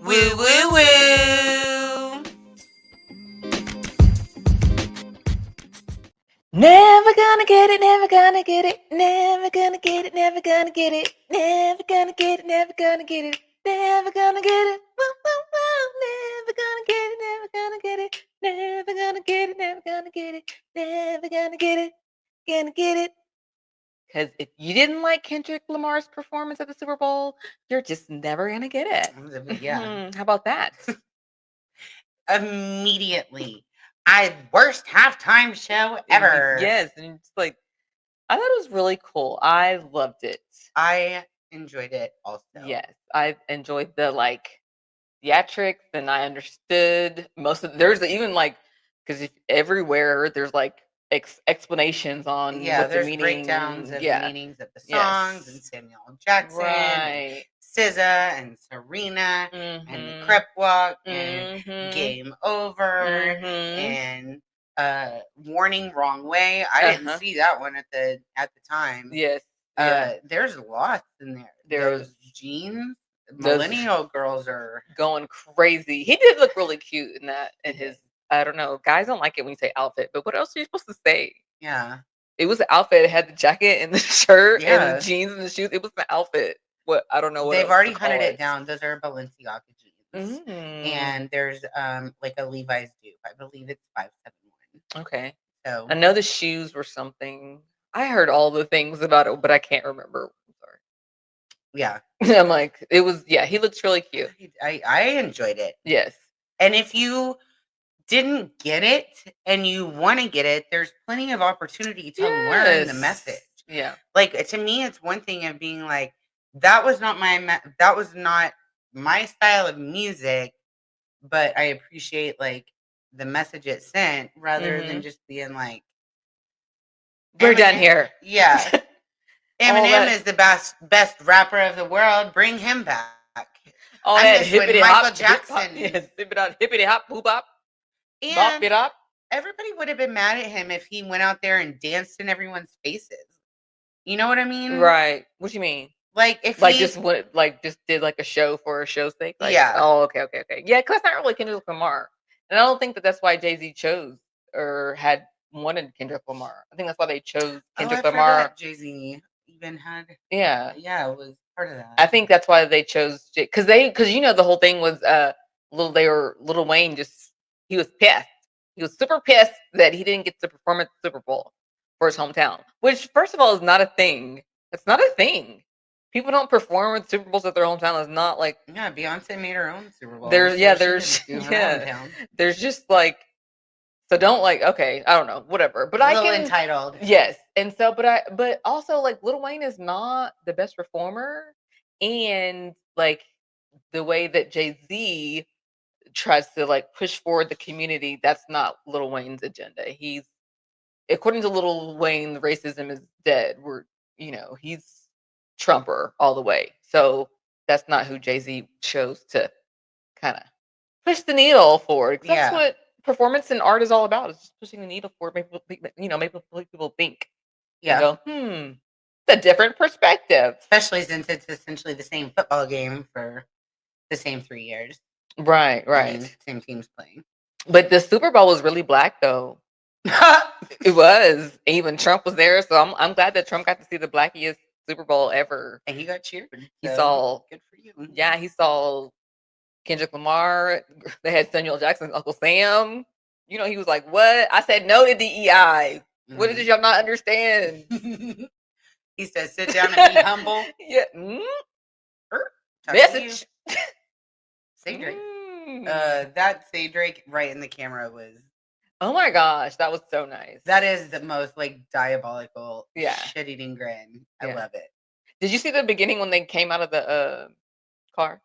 Woo, woo, woo. Never gonna get it, never gonna get it, never gonna get it, never gonna get it, never gonna get it, never gonna get it, never gonna get it, woo, woo, woo. Never gonna get it, never gonna get it, never gonna get it, never gonna get it, never gonna get it. Because if you didn't like Kendrick Lamar's performance at the Super Bowl, you're just never gonna get it. Yeah. How about that? Immediately. Worst halftime show ever. Yes, and it's like I thought it was really cool. I loved it. I enjoyed it also. Yes, I enjoyed the theatrics, and I understood most of. There's even because everywhere there's explanations on what the there's meaning. breakdowns of the meanings of the songs and Samuel L. Jackson, right? SZA and Serena and the Crip Walk and Game Over and Warning Wrong Way. I didn't see that one at the time. Yes. There's lots in there. There's jeans. Millennial girls are going crazy. He did look really cute in that. In his, I don't know, guys don't like it when you say outfit, but what else are you supposed to say? Yeah, it was the outfit. It had the jacket and the shirt and the jeans and the shoes. It was the outfit. What I don't know what they've already hunted it down. Those are Balenciaga jeans, and there's like a Levi's dupe. I believe it's 571. Okay, so I know the shoes were something. I heard all the things about it, but I can't remember. I'm sorry. Yeah, I'm like it was. Yeah, he looks really cute. I enjoyed it. Yes, and if you didn't get it and you want to get it, there's plenty of opportunity to learn the message. Yeah, like to me, it's one thing of being like, that was not my style of music, but I appreciate the message it sent rather than just being like, we're done here. Yeah. Eminem is the best rapper of the world. Bring him back. Oh, that hippity Michael Jackson. Hippity hop, boop bop. And it up. Everybody would have been mad at him if he went out there and danced in everyone's faces. You know what I mean? Right. What do you mean? If just did a show for a show's sake? Yeah. Oh, okay. Yeah, because that's not really Kendrick Lamar, and I don't think that's why Jay-Z chose or wanted Kendrick Lamar. I think that's why they chose Kendrick Lamar. Jay-Z even had. Yeah. Yeah, it was part of that. I think that's why they chose because the whole thing was Lil Wayne he was pissed. He was super pissed that he didn't get to perform at the Super Bowl for his hometown, which first of all is not a thing. It's not a thing. People don't perform at Super Bowls at their hometown. It's not like Beyonce made her own Super Bowl. There's just so don't okay, I don't know, whatever. But I can entitled. Yes, and so but also Lil Wayne is not the best performer, and the way that Jay-Z tries to push forward the community, that's not Lil Wayne's agenda. He's according to Lil Wayne, racism is dead. He's Trumper all the way. So that's not who Jay-Z chose to kind of push the needle forward. That's what performance and art is all about. It's just pushing the needle forward. Make people think. Yeah. Go, it's a different perspective. Especially since it's essentially the same football game for the same 3 years. Right. Same teams playing. But the Super Bowl was really black, though. It was. Even Trump was there, so I'm glad that Trump got to see the blackiest Super Bowl ever. And he got cheered. He saw. Good for you. Yeah, he saw Kendrick Lamar. They had Samuel Jackson's Uncle Sam. He was like, "What?" I said, "No to DEI. What did y'all not understand?" He said, "Sit down and be humble." Yeah. Message. Say Drake. That Say Drake right in the camera was. Oh my gosh, that was so nice. That is the most diabolical shit-eating grin. I love it. Did you see the beginning when they came out of the car?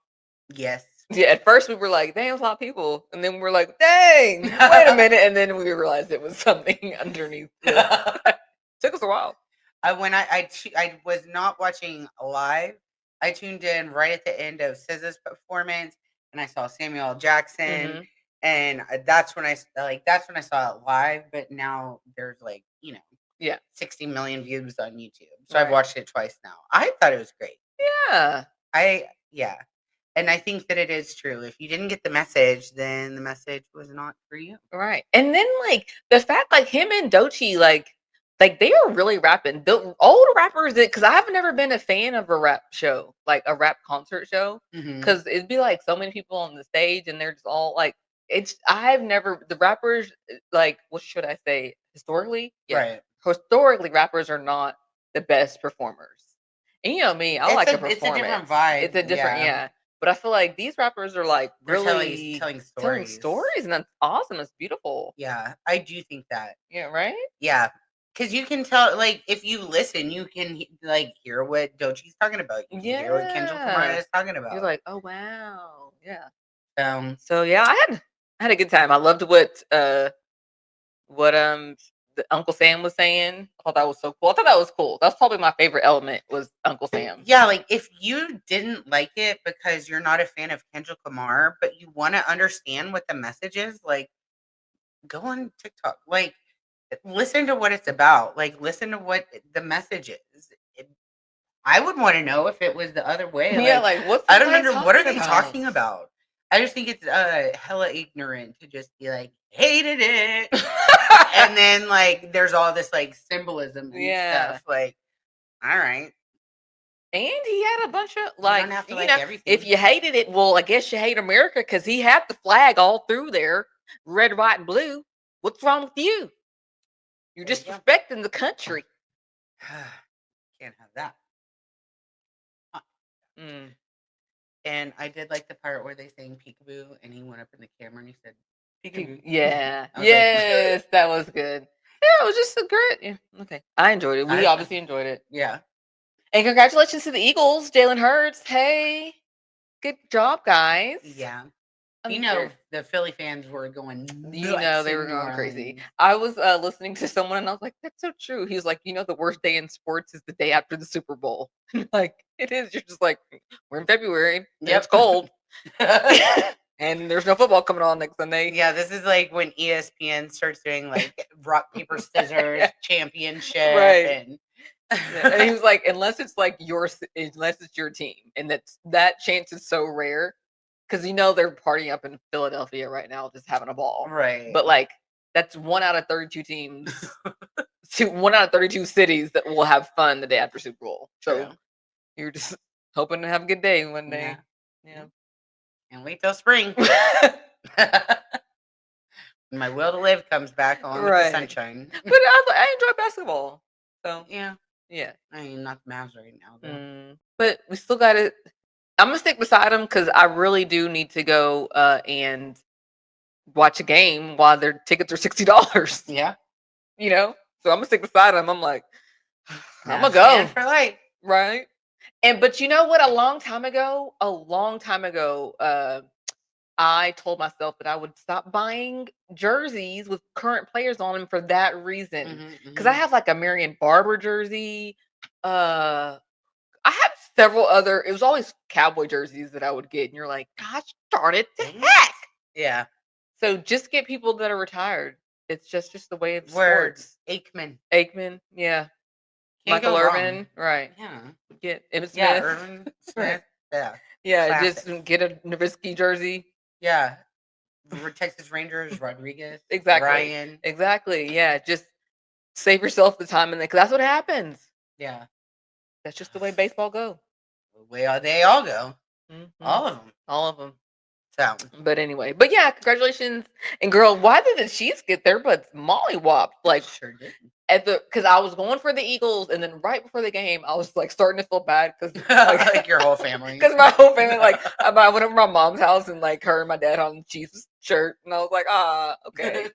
Yes. Yeah, at first we were like, dang, there's a lot of people. And then we were like, dang, wait a minute. And then we realized it was something underneath. Took us a while. When I was not watching live, I tuned in right at the end of SZA's performance, and I saw Samuel L. Jackson, and that's when I saw it live. But now there's 60 million views on YouTube, so I've watched it twice now. I thought it was great. Yeah, And I think that it is true. If you didn't get the message, then the message was not for you. Right. And then like the fact like him and Doechii like they are really rapping. The old rappers that because I've never been a fan of a rap show, like a rap concert show. Because it'd be like so many people on the stage and they're just all like I've never the rappers like what should I say? Historically? Yeah. Right. Historically, rappers are not the best performers. And you know me, I like a performance. It's a different vibe. It's a different, yeah. But I feel like these rappers are like They're really telling telling stories. stories, and that's awesome. It's beautiful. Yeah, I do think that. Yeah, right? Yeah. Because you can tell, like, if you listen, you can, like, hear what Doechii's talking about. You can hear what Kendrick Lamar is talking about. You're like, oh, wow. Yeah. So, yeah, I had a good time. I loved what the Uncle Sam was saying. I thought that was so cool. I thought that was cool. That's probably my favorite element was Uncle Sam. Yeah, like if you didn't like it because you're not a fan of Kendrick Lamar, but you want to understand what the message is, like go on TikTok. Like listen to what it's about. Like listen to what the message is. I would want to know if it was the other way. Yeah, like what's I don't know what are they talking about? I just think it's hella ignorant to just be like hated it. And then like there's all this like symbolism and stuff. Like, all right. And he had a bunch of like, you don't have to like everything. If you hated it, well, I guess you hate America because he had the flag all through there, red, white, and blue. What's wrong with you? You're disrespecting the country. Can't have that. And I did like the part where they sang peekaboo and he went up in the camera and he said peekaboo. Yeah. Yes, that was good. Yeah, it was just a great. Yeah. Okay. I enjoyed it. We obviously enjoyed it. Yeah. And congratulations to the Eagles, Jalen Hurts. Hey, good job, guys. Yeah. The Philly fans were going they were going crazy. I was listening to someone and I was like, that's so true. He was like, the worst day in sports is the day after the Super Bowl. Like, it is. You're just like, we're in February. Yeah, it's cold. And there's no football coming on next Sunday. Yeah, this is like when ESPN starts doing like rock, paper, scissors championship. Right. And he was like, unless it's your team. And that chance is so rare. Because they're partying up in Philadelphia right now, just having a ball. Right. But like that's 1 out of 32 teams, 1 out of 32 cities that will have fun the day after Super Bowl. So you're just hoping to have a good day one day. Yeah. And wait till spring. My will to live comes back on with the sunshine. But I enjoy basketball. So yeah. I mean, not the Mavs right now though. But we still got it. I'm gonna stick beside them because I really do need to go and watch a game while their tickets are $60. Yeah, so I'm gonna stick beside them. I'm like, I'm gonna go for life, right? But you know what? A long time ago, I told myself that I would stop buying jerseys with current players on them for that reason. Because I have like a Marion Barber jersey. I have several other. It was always cowboy jerseys that I would get, and you're like, "Gosh darn it, the heck!" Yeah. So just get people that are retired. It's just the way of sports. Aikman, yeah. Can't Michael Irvin, right? Yeah. Get Emmitt Smith. Yeah, Irvin Smith. Yeah. Yeah. Classic. Just get a Nowitzki jersey. Yeah. Texas Rangers, Rodriguez. Exactly. Ryan. Exactly. Yeah. Just save yourself the time, because that's what happens. Yeah. That's just the way baseball go. The way they all go. All of them. So, but anyway, yeah, congratulations. And girl, why did the Chiefs get their butts mollywopped? Like, sure did. Because I was going for the Eagles, and then right before the game, I was like starting to feel bad because like your whole family. Because my whole family, like, I went over to my mom's house and like her and my dad on the Chiefs shirt, and I was like, okay.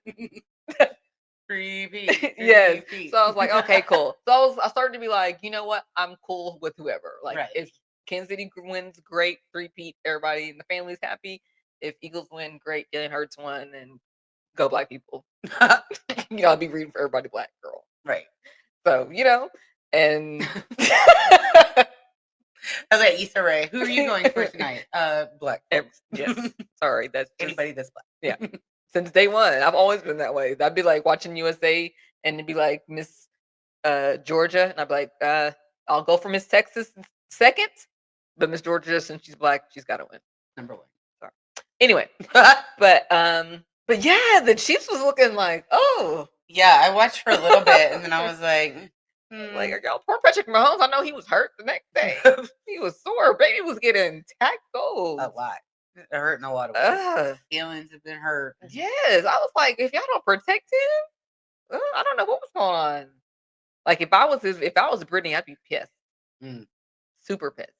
Repeat. Yes. So I was like, okay, cool. So I started to be like, you know what? I'm cool with whoever. Like, if Kansas City wins, great, three-peat, everybody in the family's happy. If Eagles win, great, Jalen Hurts won, and go Black people. I'll be rooting for everybody Black, girl. Right. So, and okay, Issa Rae, who are you going for tonight? Black. Yes. Sorry, that's anybody that's Black. Yeah. Since day one, I've always been that way. I'd be like watching USA, and it'd be like Miss Georgia, and I'd be like, I'll go for Miss Texas second, but Miss Georgia, since she's Black, she's got to win. Number one. Sorry. Anyway, but yeah, the Chiefs was looking like, oh. Yeah, I watched for a little bit, and then I was like, like, y'all, poor Patrick Mahomes. I know he was hurt the next day. He was sore. Baby was getting tackled. A lot. It hurt in a lot of ways. Feelings have been hurt. Yes. I was like, if y'all don't protect him, I don't know what was going on. Like, if I was Brittany, I'd be pissed. Super pissed.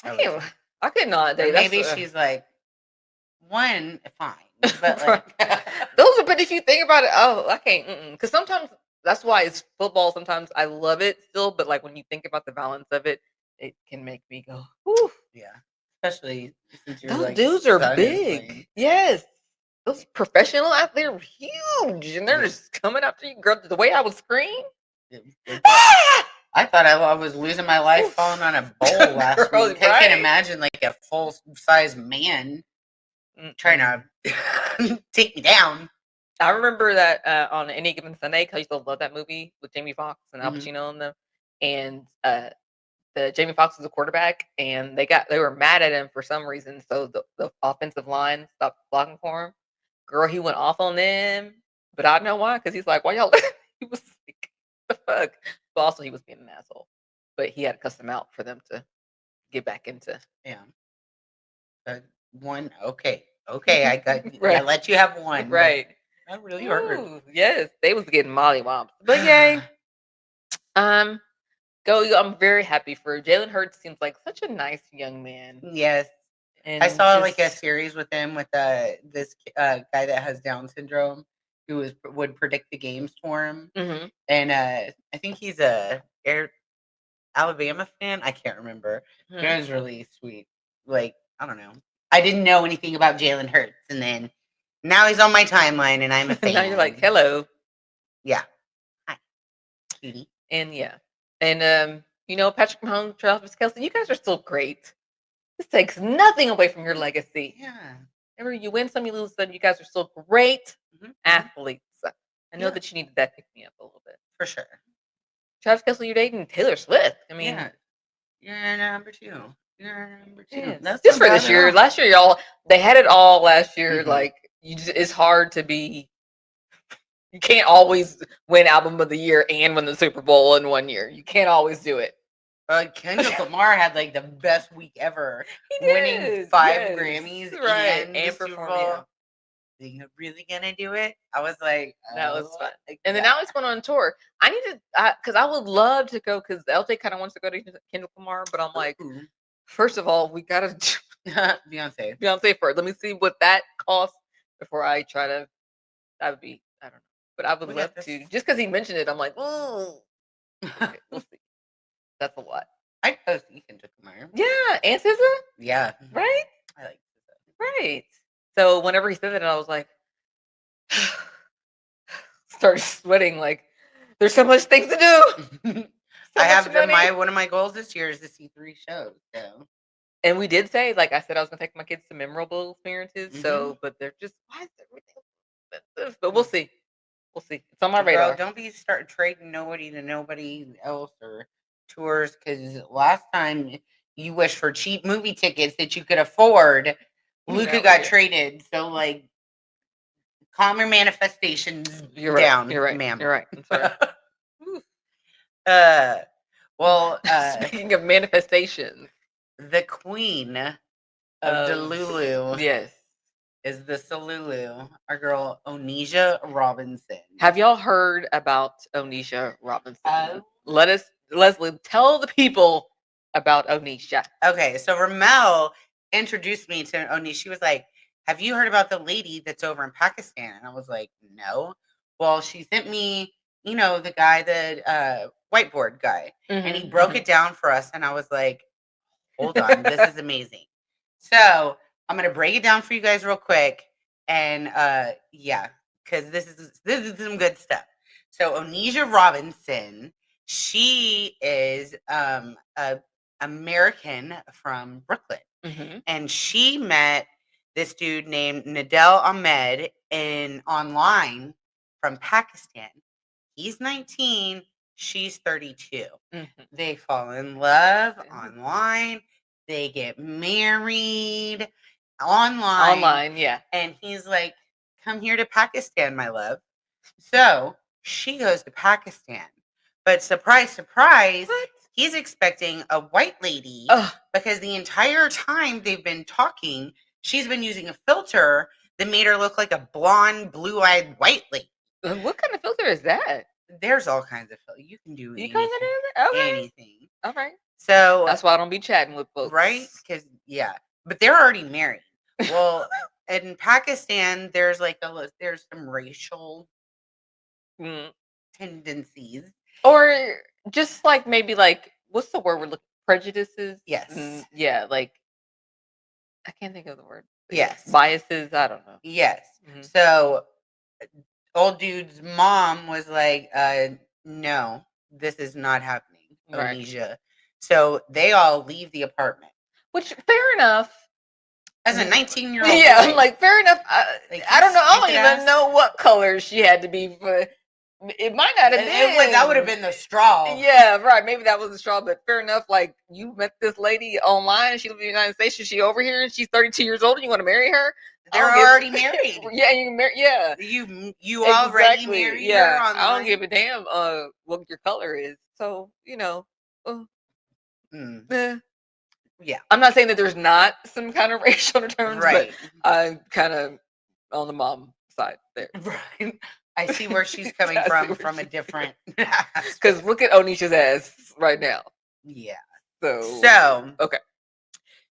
I could not. Maybe she's like, one, fine. But like but if you think about it, I can't. Because sometimes that's why it's football. Sometimes I love it still, but like when you think about the balance of it, it can make me go, whew. Yeah. Especially since those like, dudes are big. Yes. Those professional athletes, they're huge, and they're just coming after you, girl. The way I was screaming. I thought I was losing my life falling on a bowl last week. Right? I can't imagine like a full-size man trying to take me down. I remember that on Any Given Sunday, because I used to love that movie with Jamie Foxx and Al Pacino in them. And the Jamie Foxx was a quarterback, and they were mad at him for some reason. So the offensive line stopped blocking for him. Girl, he went off on them, but I don't know why. Because he's like, "Why y'all?" He was like, "The fuck." But also, he was being an asshole. But he had to cuss them out for them to get back into. Yeah. One. Okay. I got. Right. I let you have one. Right. That really hurt. Yes, they was getting mollywopped. But yay. I'm very happy for Jalen Hurts. Seems like such a nice young man. Yes. And I saw like a series with him with this guy that has Down syndrome who would predict the games for him. And I think he's a Alabama fan. I can't remember. But it was really sweet. Like, I don't know. I didn't know anything about Jalen Hurts, and then now he's on my timeline, and I'm a fan. Now you're like, hello. Yeah. Hi, cutie. And yeah. And Patrick Mahomes, Travis Kelce, you guys are still great. This takes nothing away from your legacy. Yeah. Whenever you win some, you lose some, you guys are still great athletes. I know that you needed that pick me up a little bit. For sure. Travis Kelce, you're dating Taylor Swift. I mean, you're number two. That's just for this year. Last year, y'all, they had it all last year. Like, it's hard to be. You can't always win Album of the Year and win the Super Bowl in 1 year. You can't always do it. Kendrick Lamar had like the best week ever, winning 5 Grammys and the Super Bowl. Are you really gonna do it? I was like, that was fun. And then now he's going on tour. I need to, because I would love to go, because LJ kind of wants to go to Kendrick Lamar, but I'm like, first of all, we gotta Beyonce first. Let me see what that costs before I try to. That would be, I don't know, but I would love to. Just because he mentioned it, I'm like, ooh. Okay, we'll see. That's a lot. I post Kendrick Lamar. Yeah, and SZA. Yeah. Right. I like SZA. Right. So whenever he said that, I was like, started sweating. Like, there's so much things to do. I have one of my goals this year is to see 3 shows. So. And we did say, like I said, I was gonna take my kids to memorable experiences. So, but they're just, why is everything expensive? But we'll see. We'll see. It's on my radar. Don't be trading nobody to nobody else or tours, because last time you wished for cheap movie tickets that you could afford, Luca got traded. So like, calm your manifestations down. You're right, ma'am. You're right. I'm sorry. Well, speaking of manifestations, the queen of Delulu, yes, is the Salulu, our girl Onijah Robinson. Have y'all heard about Onijah Robinson? Leslie, tell the people about Onijah. Okay, so Ramelle introduced me to Onijah. She was like, have you heard about the lady that's over in Pakistan? And I was like, no. Well, she sent me, the guy, the whiteboard guy, and he broke it down for us. And I was like, hold on, this is amazing. So I'm going to break it down for you guys real quick. And because this is some good stuff. So Onijah Robinson, she is a American from Brooklyn. And she met this dude named Nadel Ahmed online from Pakistan. He's 19. She's 32. They fall in love online. They get married online. Online, yeah. And he's like, come here to Pakistan, my love. So she goes to Pakistan. But surprise, surprise, What? he's expecting a white lady Ugh. because the entire time they've been talking, she's been using a filter that made her look like a blonde, blue-eyed white lady. What kind of filter is that? There's all kinds of filters. You can do You anything. kind of do that? Okay. Anything. All right. So that's why I don't be chatting with folks. Right? Because, yeah. But they're already married. Well, in Pakistan, there's some racial tendencies. Or just like maybe like, what's the word we're looking prejudices? Yes. Yeah, like I can't think of the word. Yes. Biases, I don't know. Yes. So old dude's mom was like, no, this is not happening, Onijah. So they all leave the apartment. Which, fair enough. As a 19-year-old yeah, I'm like, fair enough. I don't know. I don't even know what color she had to be, but it might not have been. That would have been the straw. Yeah, right. Maybe that was the straw, but fair enough. Like, you met this lady online and she lives in the United States and she's over here and she's 32 years old and you want to marry her? They're already married. Yeah, you can marry. Yeah, you already married her online. I don't give a damn what your color is. So yeah. I'm not saying that there's not some kind of racial terms, right? But I'm kind of on the mom side there. Right. I see where she's coming from a different. Because look at Onijah's ass right now. Yeah. So okay.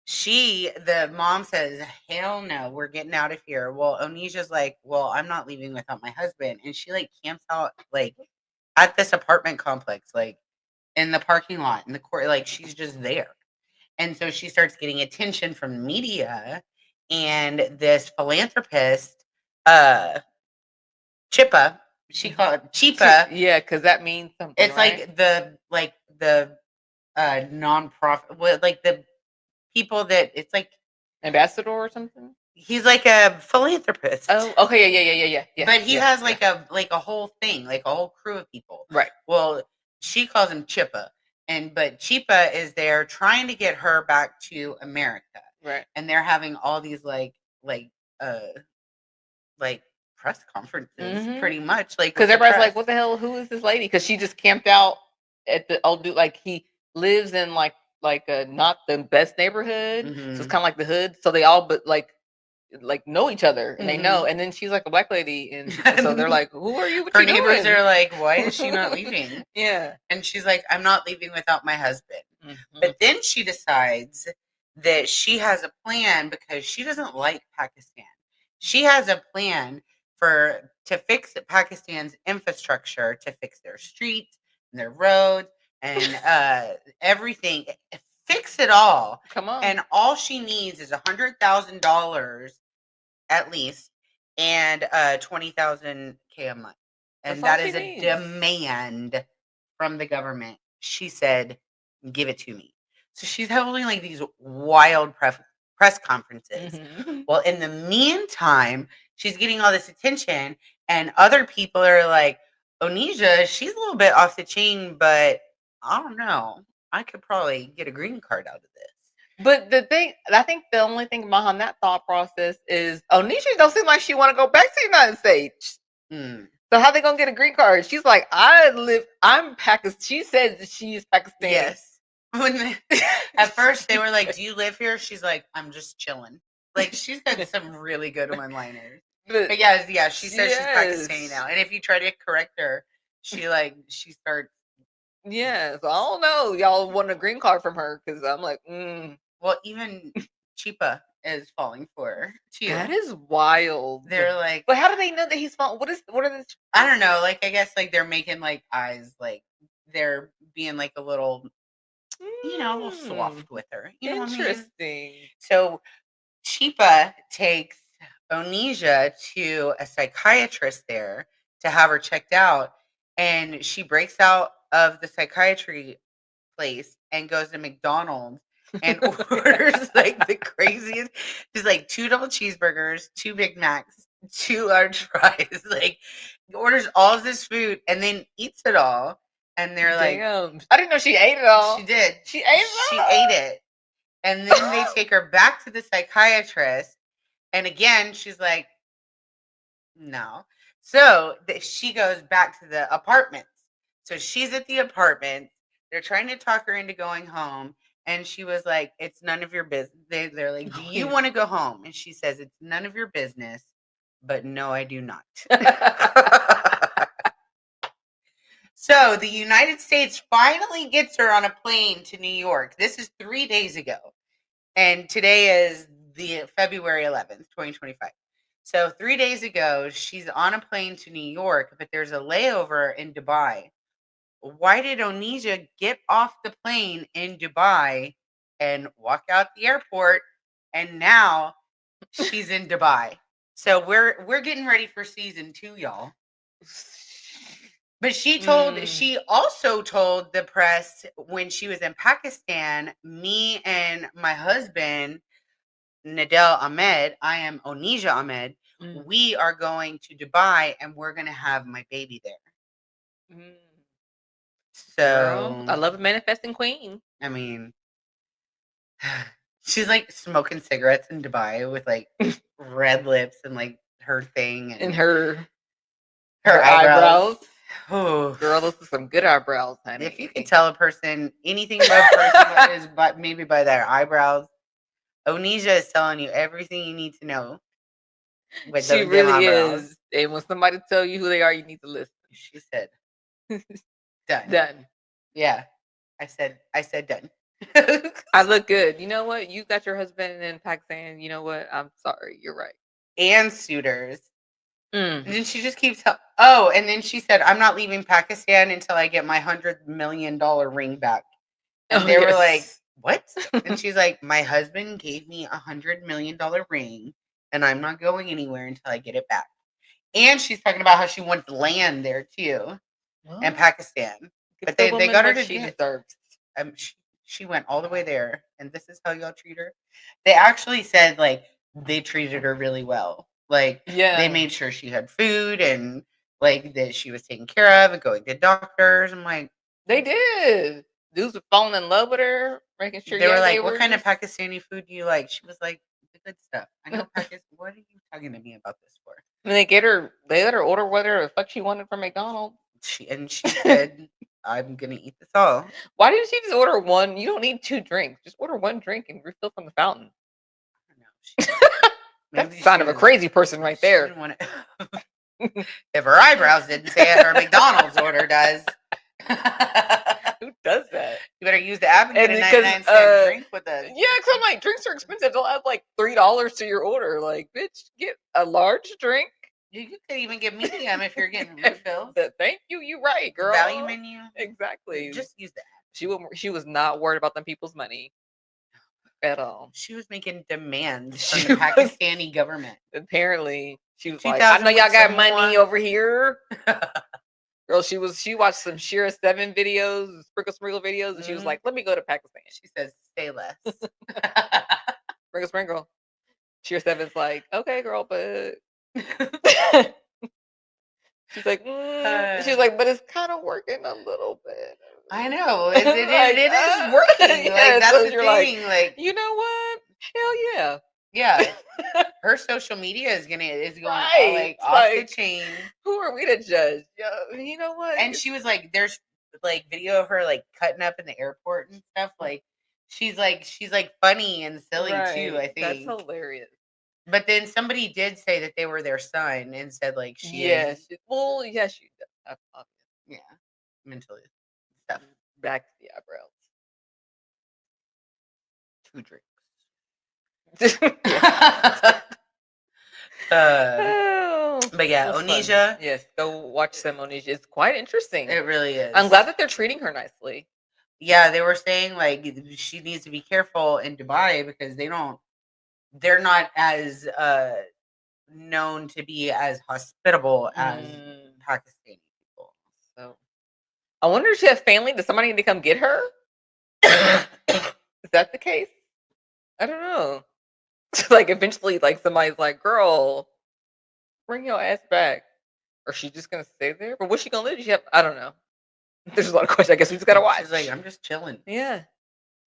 The mom says, hell no, we're getting out of here. Well, Onijah's like, well, I'm not leaving without my husband. And she like camps out like at this apartment complex, like in the parking lot, in the court, like she's just there. And so she starts getting attention from the media, and this philanthropist, Chippa, she called it Chipa. Yeah, because that means something. It's right? like the nonprofit, like the people that it's like ambassador or something. He's like a philanthropist. Oh, okay, yeah. But he has like a whole thing, like a whole crew of people. Right. Well, she calls him Chippa. But Chipa is there trying to get her back to America. Right. And they're having all these like press conferences, pretty much. Like, because everybody's like, what the hell? Who is this lady? Because she just camped out at the old dude. Like, he lives in like a not the best neighborhood. So it's kind of like the hood. So they all but like know each other and they know. And then she's like a black lady, and so they're like, who are you? What her neighbors are like, why is she not leaving? Yeah. And she's like, I'm not leaving without my husband. But then she decides that she has a plan because she doesn't like Pakistan. She has a plan to fix Pakistan's infrastructure, to fix their streets and their roads and everything. Fix it all. Come on. And all she needs is $100,000 at least, and 20,000 a month. And that is a demand from the government. She said, give it to me. So she's holding like these wild press conferences. Well, in the meantime, she's getting all this attention, and other people are like, Onijah, she's a little bit off the chain, but I don't know. I could probably get a green card out of this. But the thing, I think the only thing behind that thought process is Onijah don't seem like she want to go back to the United States. So how they gonna get a green card? She's like, I'm Pakistan. She says that she's Pakistani. Yes. At first they were like, do you live here? She's like, I'm just chilling. Like, she's got some really good one-liners. But yeah, she says she's Pakistani now. And if you try to correct her, she starts. Yeah, so I don't know. Y'all want a green card from her because I'm like, Well, even Chipa is falling for her too. That is wild. They're like, but how do they know that he's falling? What are this? I don't know. Like, I guess like they're making like eyes, like they're being like a little, a little soft with her. You know Interesting. What I mean? So Chipa takes Onijah to a psychiatrist there to have her checked out, and she breaks out of the psychiatry place and goes to McDonald's and orders like the craziest. She's like 2 double cheeseburgers, 2 Big Macs, 2 large fries. Like, orders all of this food and then eats it all. And they're like, I didn't know she ate it all. She did. She ate it all. She ate it. And then they take her back to the psychiatrist. And again, she's like, no. So she goes back to the apartments. So she's at the apartment. They're trying to talk her into going home. And she was like, it's none of your business. They're like, do you want to go home? And she says, it's none of your business. But no, I do not. So the United States finally gets her on a plane to New York. This is 3 days ago. And today is the February 11th, 2025. So 3 days ago, she's on a plane to New York, but there's a layover in Dubai. Why did Onijah get off the plane in Dubai and walk out the airport? And now she's in Dubai. So we're getting ready for season 2, y'all. But she also told the press when she was in Pakistan, me and my husband, Nadel Ahmed, I am Onijah Ahmed, we are going to Dubai and we're going to have my baby there. So, girl, I love a manifesting queen. I mean, she's like smoking cigarettes in Dubai with like red lips and like her thing and her eyebrows. Oh, girl, those are some good eyebrows, honey. If you could tell a person anything about a person is but maybe by their eyebrows, Onijah is telling you everything you need to know. With she really is. And when somebody tell you who they are, you need to listen. She said, "Done." Done. Yeah, I said done. I look good. You know what? You got your husband in Pakistan. You know what? I'm sorry. You're right. And suitors. And then she just keeps. And then she said, "I'm not leaving Pakistan until I get my $100 million ring back." And they were like, "What?" And she's like, "My husband gave me $100 million ring, and I'm not going anywhere until I get it back." And she's talking about how she wants land there too, in Pakistan. But they got her to she deserves. She went all the way there, and this is how y'all treat her. They actually said like they treated her really well. Like, they made sure she had food and like that she was taken care of and going to doctors. I'm like, they did. Dudes were falling in love with her, making sure they were like, what kind of Pakistani food do you like? She was like, the good stuff. I know Pakistan. What are you talking to me about this for? And they let her order whatever the fuck she wanted from McDonald's. She said, I'm gonna eat this all. Why didn't she just order one? You don't need 2 drinks. Just order 1 drink and refill from the fountain. I don't know. That's the sign of a crazy person right there. If her eyebrows didn't say it, her McDonald's order does. Who does that? You better use the app and get a 99-cent drink with a... Yeah, because I'm like, drinks are expensive. They'll add like $3 to your order. Like, bitch, get a large drink. You could even get medium if you're getting refills. Thank you. You're right, girl. Value menu. Exactly. Just use the app. She was not worried about them people's money. At all. She was making demands from the Pakistani government. Apparently, she was like, "I know y'all got money over here." Girl, she watched some Shira 7 videos, Sprinkle videos, and she was like, "Let me go to Pakistan." She says, "Stay less." Sprinkle. Shira 7's like, "Okay, girl, but." She's like, but it's kind of working a little bit. I know. It is working. Like, that's the thing. Like, you know what? Hell yeah. Yeah. Her social media is going like off the chain. Who are we to judge? You know what? And she was like, there's like video of her like cutting up in the airport and stuff. Like, she's like funny and silly too, I think. That's hilarious. But then somebody did say that they were their son and said like she is. Well, yes, she does. Yeah. Mentally. Stuff. Back to the eyebrows. 2 drinks. But yeah, Onijah. Yes, go watch some Onijah. It's quite interesting. It really is. I'm glad that they're treating her nicely. Yeah, they were saying like she needs to be careful in Dubai because they're not as known to be as hospitable as Pakistani people. So I wonder if she has family. Does somebody need to come get her? Is that the case? I don't know. Like eventually, like somebody's like, "Girl, bring your ass back," or she's just gonna stay there. But what's she gonna live? I don't know. There's a lot of questions. I guess we just gotta watch. She's like, "I'm just chilling." Yeah.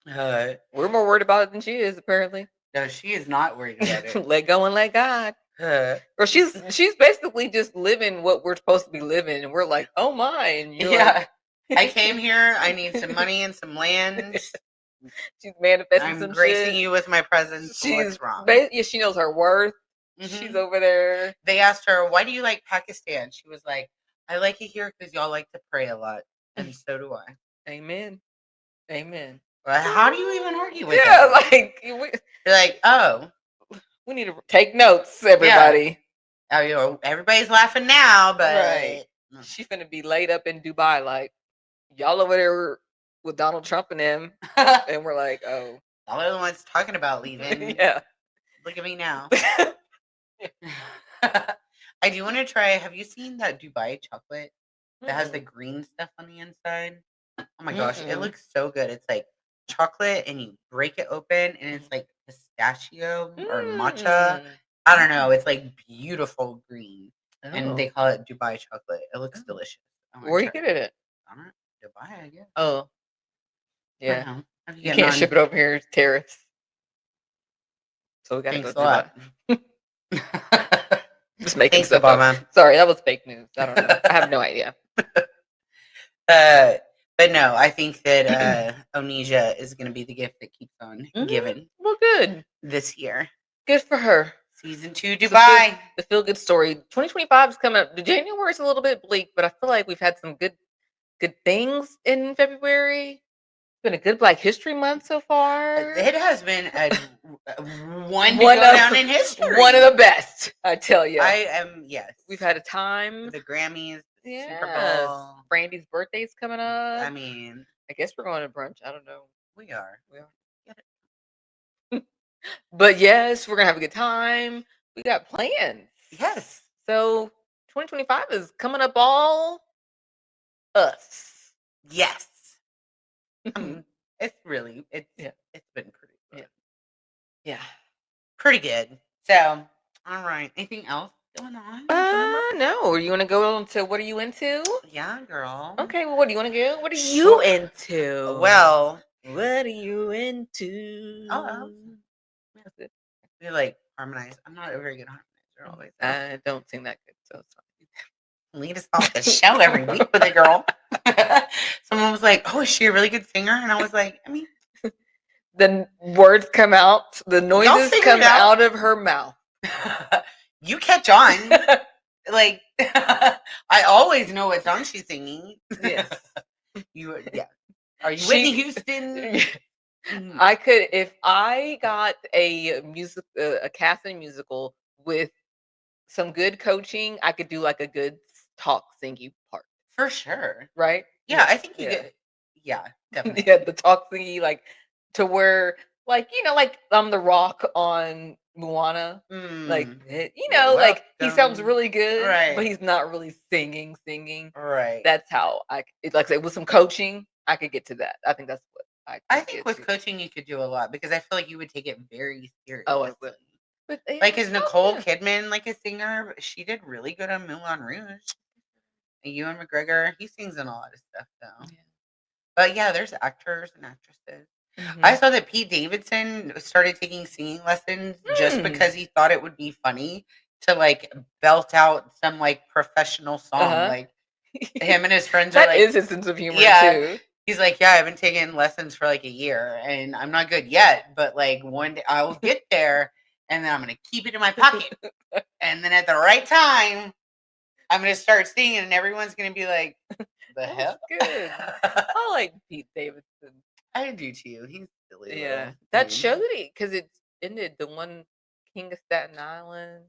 We're more worried about it than she is, apparently. No, she is not worried about it. Let go and let God. Or she's basically just living what we're supposed to be living, and we're like, oh my, and you're yeah. I came here. I need some money and some land. She's manifesting I'm some gracing shit. you with my presence. What's wrong? Yeah, she knows her worth. She's over there. They asked her, why do you like Pakistan? She was like, I like it here because y'all like to pray a lot. And so do I. Amen. Amen. Well, how do you even argue with that? Like, you're like, oh. We need to take notes, everybody. Yeah. Everybody's laughing now, but... Right. She finna be laid up in Dubai, like, y'all over there with Donald Trump and them. And we're like, oh. Y'all are the ones talking about leaving. Yeah. Look at me now. I do want to try. Have you seen that Dubai chocolate that has the green stuff on the inside? Oh my gosh, it looks so good. It's like chocolate and you break it open and it's like pistachio or matcha. I don't know. It's like beautiful green. And they call it Dubai chocolate. It looks delicious. Where you getting it? I don't know. Dubai, I guess. Oh. Yeah. You can't ship it over here. It's tariffs. So we gotta go do that. Just making stuff up. Sorry, that was fake news. I don't know. I have no idea. But no, I think that Onijah is going to be the gift that keeps on giving. Well, good. This year. Good for her. Season 2, Dubai. The feel-good story. 2025 is coming up. January is a little bit bleak, but I feel like we've had some good things in February. Been a good Black History Month so far. It has been one to go down in history. One of the best, I tell you. Yes. We've had a time. The Grammys, Superbowl. Brandy's birthday's coming up. I mean, I guess we're going to brunch. I don't know. We are. Get it. But yes, we're going to have a good time. We got plans. Yes. So 2025 is coming up all us. Yes. It's been pretty good. Yeah. Pretty good. So, all right. Anything else going on? No. You want to go on to what are you into? Yeah, girl. Okay, well, what do you want to go? What are you into? Well, what are you into? Oh, we like harmonize. I'm not a very good harmonizer always. I don't sing that good, so it's fine. Lead us off the show every week with a girl. Someone was like, "Oh, is she a really good singer?" And I was like, "I mean, the words come out, the noises come out of her mouth. You catch on." Like, I always know what song she's singing. Yes, yeah. Are you Whitney Houston? I could, if I got a casting musical with some good coaching, I could do like a good talk singing part. For sure. Right? Yeah, I think you could. Yeah, definitely. Yeah, the talk thingy, like to where, like, like The Rock on Moana. Like, like he sounds really good, right? But he's not really singing. Right. That's how like I say, with some coaching, I could get to that. I think that's what I think with coaching you could do a lot because I feel like you would take it very seriously. Oh, I would. But like, is Nicole Kidman like a singer? She did really good on Moulin Rouge. Ewan McGregor, he sings in a lot of stuff though. Yeah. But yeah, there's actors and actresses. I saw that Pete Davidson started taking singing lessons just because he thought it would be funny to like belt out some like professional song. Like him and his friends are like, is his sense of humor too. He's like, yeah, I've been taking lessons for like a year and I'm not good yet, but like one day I will get there and then I'm going to keep it in my pocket. And then at the right time, I'm going to start singing and everyone's going to be like, the hell? Good. I like Pete Davidson. I do too. He's silly. Yeah. That showed it because it ended the one King of Staten Island.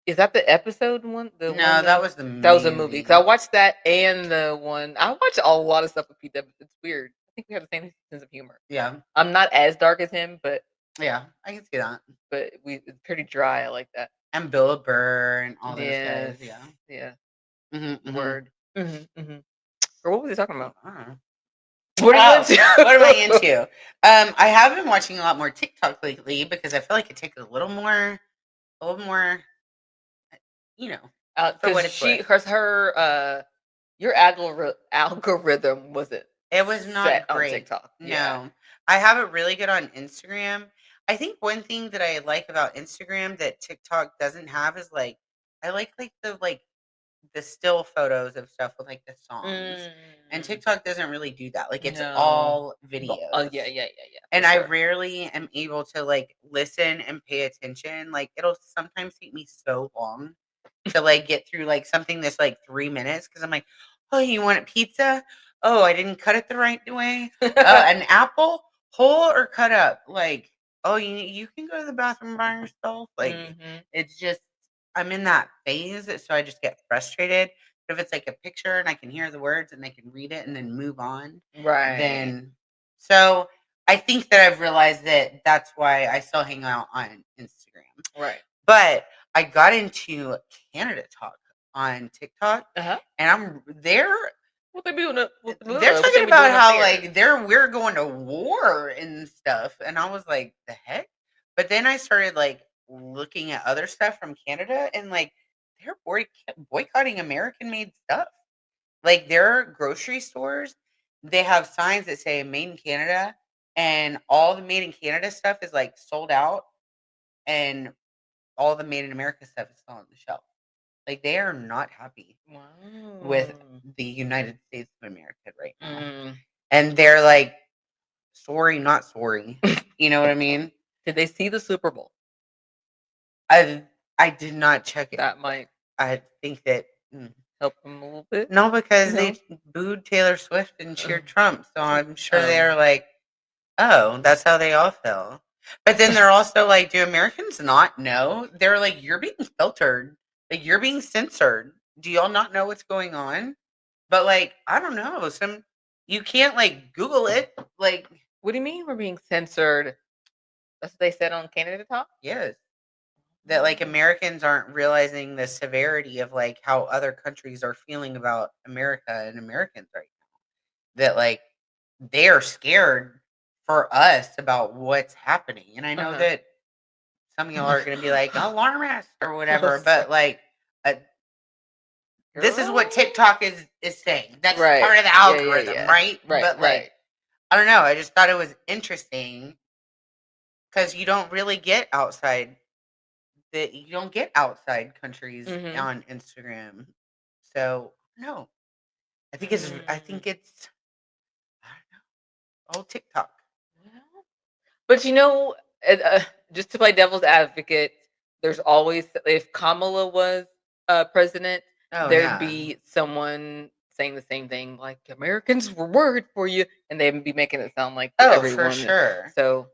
Is that the episode one? That was the movie. That was a movie. Because I watched that and the one. I watched a lot of stuff with Pete Davidson. It's weird. I think we have the same sense of humor. Yeah. I'm not as dark as him, but. Yeah, I can see that. But it's pretty dry. I like that. And Bill Burr and all those guys. Yeah. Yeah. Word. Or what was he talking about? I don't know. What are you into? What am I into? I have been watching a lot more TikTok lately because I feel like it takes a little more, for what it's worth. Your algorithm wasn't. It was not great on TikTok. No, I have it really good on Instagram. I think one thing that I like about Instagram that TikTok doesn't have is I like the still photos of stuff with the songs. And TikTok doesn't really do that. It's all videos. Yeah. And I rarely am able to listen and pay attention. It'll sometimes take me so long to get through something that's 3 minutes because I'm like, oh, you want a pizza? Oh, I didn't cut it the right way. An apple, whole or cut up? Oh, you can go to the bathroom by yourself. It's just I'm in that phase, so I just get frustrated. But if it's a picture and I can hear the words and I can read it and then move on, Right. then so I think that I've realized that that's why I still hang out on Instagram. Right. But I got into CanadaTok on TikTok, and I'm there. What they doing? They're talking about how we're going to war and stuff, and I was like, the heck. But then I started looking at other stuff from Canada, and they're boycotting American-made stuff. Their grocery stores, they have signs that say "Made in Canada," and all the Made in Canada stuff is sold out, and all the Made in America stuff is still on the shelf. They are not happy with the United States of America right now, and they're sorry, not sorry. You know what I mean? Did they see the Super Bowl? I did not check it. That might. I think that help them a little bit. No, because they booed Taylor Swift and cheered Trump, so I'm sure they're oh, that's how they all feel. But then they're also do Americans not know? They're you're being filtered, you're being censored. Do y'all not know what's going on? But I don't know. You can't Google it. What do you mean we're being censored? That's what they said on CanadaTok? Yes. That Americans aren't realizing the severity of how other countries are feeling about America and Americans right now. That they are scared for us about what's happening. And I know that some of y'all are going to be alarmist or whatever, but this is what TikTok is saying. That's part of the algorithm, right? But I don't know. I just thought it was interesting because you don't really get outside. You don't get outside countries on Instagram. So no, I think it's I don't know, old TikTok. But just to play devil's advocate, there's always, if Kamala was president, there'd be someone saying the same thing, Americans were worried for you, and they'd be making it sound like everyone. For sure. So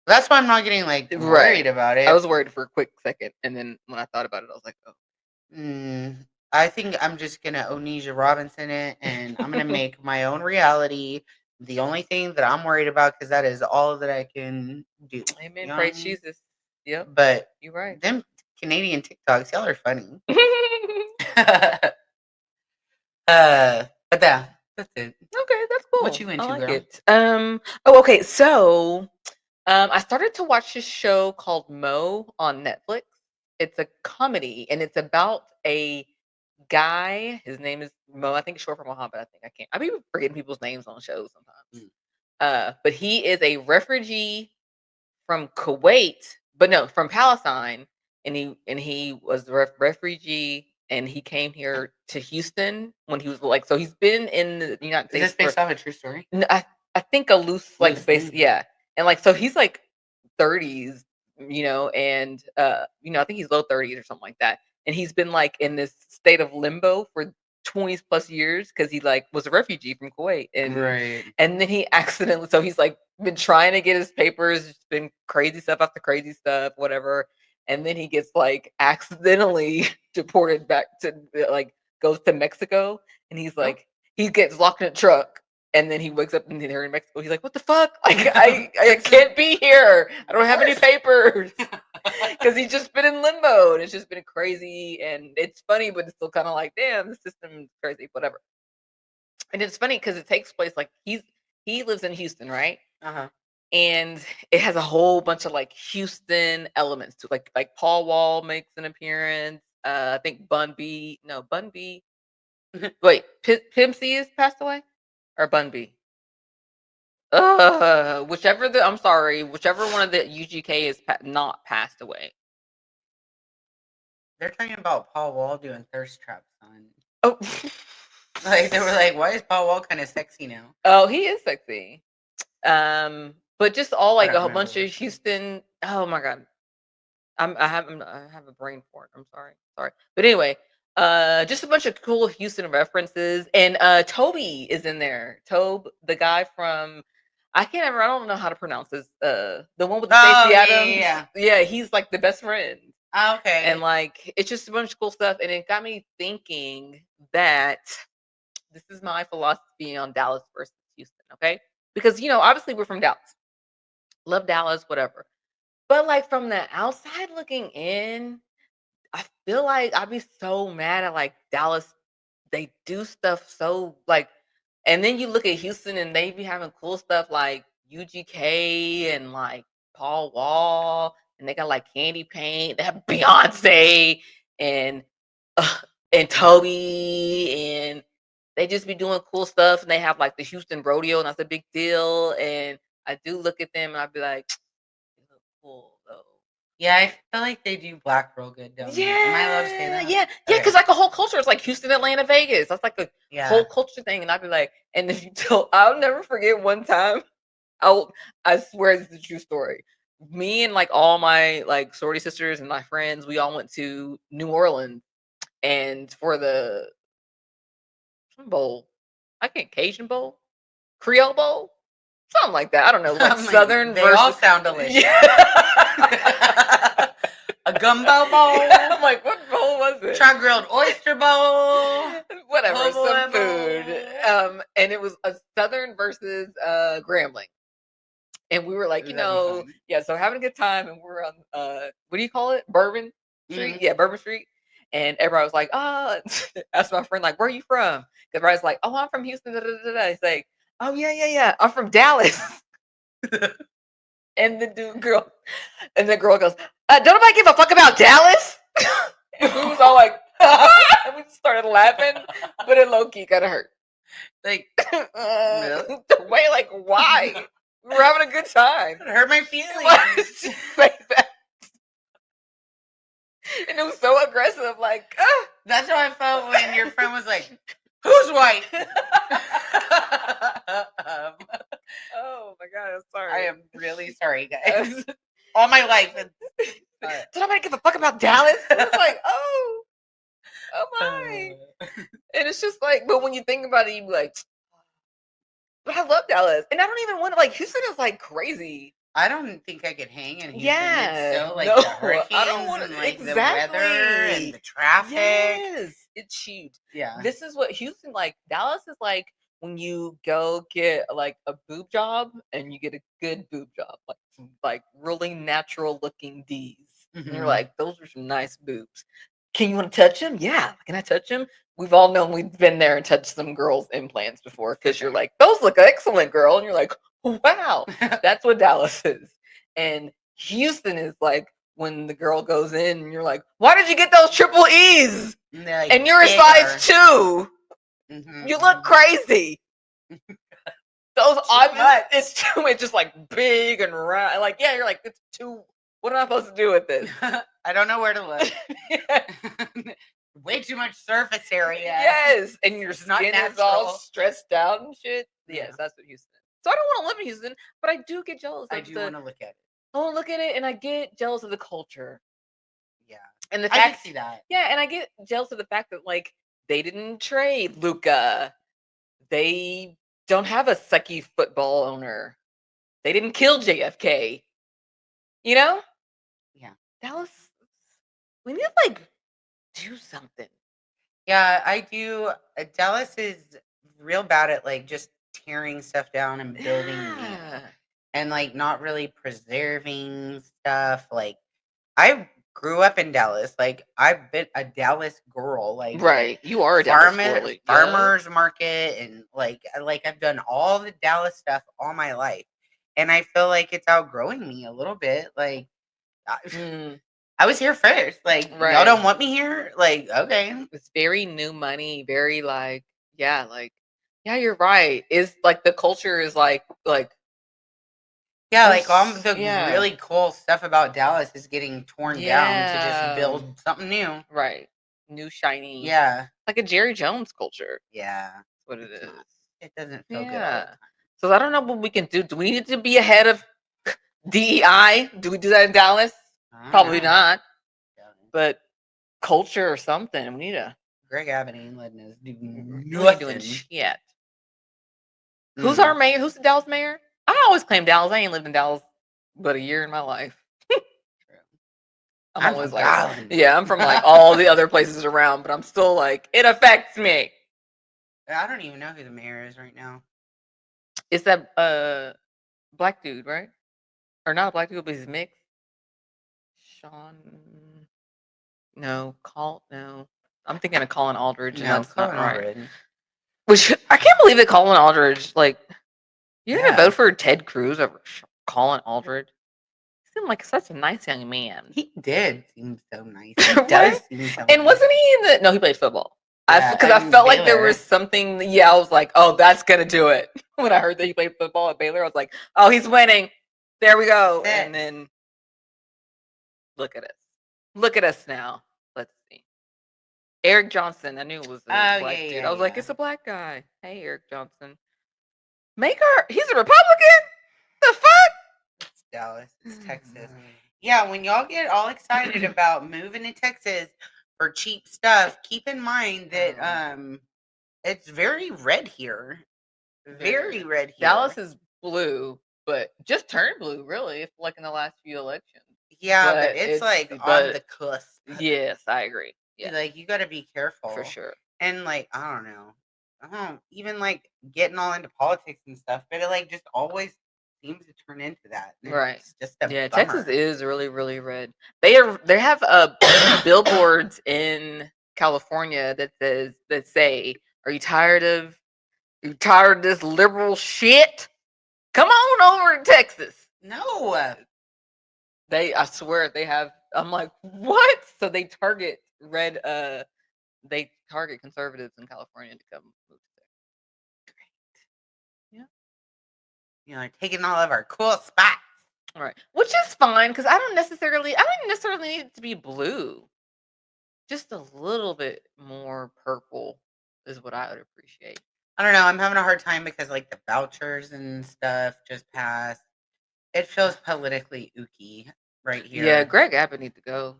that's why I'm not getting worried about it. I was worried for a quick second, and then when I thought about it, I was like, oh. I think I'm just gonna Onijah Robinson it, and I'm gonna make my own reality. The only thing that I'm worried about, because that is all that I can do. Amen. Praise Jesus. Yep. But you're right. Them Canadian TikToks, y'all are funny. But that's it. Okay, that's cool. What you into, I like girl? it. Okay. So, I started to watch this show called Mo on Netflix. It's a comedy, and it's about a guy. His name is Mo. I think it's short for Mohammed. I'm even forgetting people's names on shows sometimes. But he is a refugee from Kuwait, but no, from Palestine, and he was a refugee, and he came here to Houston when he was so he's been in the United States. Is this based off a true story? No, I think a loose space, yeah, and so he's 30s, and I think he's low 30s or something like that, and he's been in this state of limbo for 20 plus years because he was a refugee from Kuwait, and then he accidentally, so he's been trying to get his papers, it's been crazy stuff after crazy stuff, whatever, and then he gets accidentally deported back to goes to Mexico, and he's he gets locked in a truck, and then he wakes up in Mexico. He's like, "What the fuck? I can't be here. I don't have any papers." Because he's just been in limbo, and it's just been crazy, and it's funny, but it's still kind of damn, the system is crazy, whatever. And it's funny because it takes place he lives in Houston, right? And it has a whole bunch of Houston elements to Paul Wall makes an appearance. I think Bun B. Wait, Pimp C has passed away, or Bun B? whichever one of the UGK is not passed away. They're talking about Paul Wall doing thirst traps on. Oh, Like, they were like, why is Paul Wall kind of sexy now? oh, he is sexy. But just all like a whole bunch of which one. Houston. Oh my god, I have a brain fart. I'm sorry, But anyway, just a bunch of cool Houston references, and Toby is in there. Tobe, the guy from I don't know how to pronounce this. The one with Stacey Adams. Yeah, he's like the best friend. Oh, okay. And like it's just a bunch of cool stuff, and it got me thinking that this is my philosophy on Dallas versus Houston. Okay, because obviously we're from Dallas, love Dallas, whatever. But like from the outside looking in, I feel like I'd be so mad at like Dallas. They do stuff so like, and then you look at Houston and they be having cool stuff like UGK and like Paul Wall, and they got like Candy Paint. They have Beyonce and uh, and Toby, and they just be doing cool stuff. And they have like the Houston Rodeo, and that's a big deal. And I do look at them and I'd be like, "You look cool though." Yeah, I feel like they do black real good, don't they? Am I allowed to say that? Yeah, because like a whole culture is like Houston, Atlanta, Vegas. That's like a whole culture thing. And I'd be like, and if you I'll never forget one time. I swear this is a true story. Me and like all my like sorority sisters and my friends, we all went to New Orleans, and for the bowl, Cajun bowl, Creole bowl, something like that. I don't know, like Southern. They all sound delicious. A gumbo bowl. I'm like, what bowl was it? Char-grilled oyster bowl. Whatever, some food. And it was a Southern versus Grambling. And we were like, so having a good time, and we're on what do you call it? Bourbon Street? Mm-hmm. Yeah, Bourbon Street. And everybody was like, asked my friend, like, where are you from? Because everybody's like, oh, I'm from Houston. He's like, oh yeah, I'm from Dallas. And the girl goes, don't nobody give a fuck about Dallas? And we was all like, and we started laughing, but it low key kind of hurt. Like, really? The way, like, why? We were having a good time. It hurt my feelings. Why did she say that? And it was so aggressive, like, That's how I felt when your friend was like, who's white? Oh my god, I'm sorry. I am really sorry, guys. All my life. Did nobody give a fuck about Dallas? It's like, oh my. And it's just like, but when you think about it, you be like, but I love Dallas. And I don't even want to, like, Houston is like crazy. I don't think I could hang in Houston. Yeah. It's so, like, the hurricanes I don't want to, like, the weather and the traffic. Yes. It's huge. Yeah. This is what Houston, like, Dallas is like when you go get like a boob job and you get a good boob job, like really natural looking D's. Mm-hmm. And you're like, those are some nice boobs. Can you want to touch them? Yeah. Can I touch them? We've all known we've been there and touched some girls' implants before because you're like, those look excellent, girl. And you're like, wow. That's what Dallas is. And Houston is like when the girl goes in and you're like, why did you get those triple E's? Like, and you're a size 2. Mm-hmm. You look crazy. Those it's too much, just like big and round. Like, yeah, you're like, it's too. What am I supposed to do with this? I don't know where to look. Way too much surface area. Yes, and your skin is all stressed out and shit. Yes, that's what Houston is. So I don't want to live in Houston, but I do get jealous. I do want to look at it. I want to look at it, and I get jealous of the culture. Yeah, and the fact, I can see that. Yeah, and I get jealous of the fact that like they didn't trade Luka. They don't have a sucky football owner. They didn't kill JFK. You know? Yeah. Dallas, we need to like do something. Yeah, I do. Dallas is real bad at like just tearing stuff down and building new. And like not really preserving stuff. Like I grew up in Dallas. Like I've been a Dallas girl. Like right, you are a Dallas girl. Farmers market, and like I've done all the Dallas stuff all my life, and I feel like it's outgrowing me a little bit. Like I was here first. Like y'all don't want me here. Like okay, it's very new money. Very like yeah, you're right. Is like the culture is like Yeah, like all the really cool stuff about Dallas is getting torn down to just build something new. Right. New shiny. Yeah. Like a Jerry Jones culture. Yeah. That's what it is. It doesn't feel good all the time. So I don't know what we can do. Do we need to be ahead of DEI? Do we do that in Dallas? Probably not. But culture or something. We need to. Greg Abbott ain't letting us do nothing. Doing shit. Who's our mayor? Who's the Dallas mayor? I always claim Dallas. I ain't lived in Dallas but a year in my life. I'm always like, I'm from like all the other places around, but I'm still like, it affects me. I don't even know who the mayor is right now. It's that black dude, right? Or not a black dude, but he's mixed. Sean. No. I'm thinking of Colin Aldridge, and that's not right. Which I can't believe that Colin Aldridge, like, you're gonna vote for Ted Cruz over Colin Aldridge. He seemed like such a nice young man. He did seem so nice. He does seem so and wasn't he in the? No, he played football. Because I felt like there was something. Yeah, I was like, oh, that's gonna do it. When I heard that he played football at Baylor, I was like, oh, he's winning. There we go. And then look at us. Look at us now. Let's see. Eric Johnson. I knew it was a black dude. I was like, it's a black guy. Hey, Eric Johnson. He's a Republican? The fuck? It's Dallas. It's Texas. Yeah, when y'all get all excited about moving to Texas for cheap stuff, keep in mind that it's very red here. Very red here. Dallas is blue, but just turned blue, really, like in the last few elections. Yeah, but it's like on the cusp. Yes, I agree. Yeah. Like, you got to be careful. For sure. And, like, I don't know. Even, like, getting all into politics and stuff, but it, like, just always seems to turn into that. Right. It's just a bummer. Texas is really, really red. They have billboards in California that say, "Are you tired of this liberal shit? Come on over to Texas." No. I swear they have. I'm like, what? So they target they target conservatives in California to come move to Texas. Great. Yeah. Like taking all of our cool spots. All right. Which is fine, because I don't necessarily need it to be blue. Just a little bit more purple is what I would appreciate. I don't know. I'm having a hard time because, like, the vouchers and stuff just passed. It feels politically ooky right here. Yeah, Greg Abbott needs to go.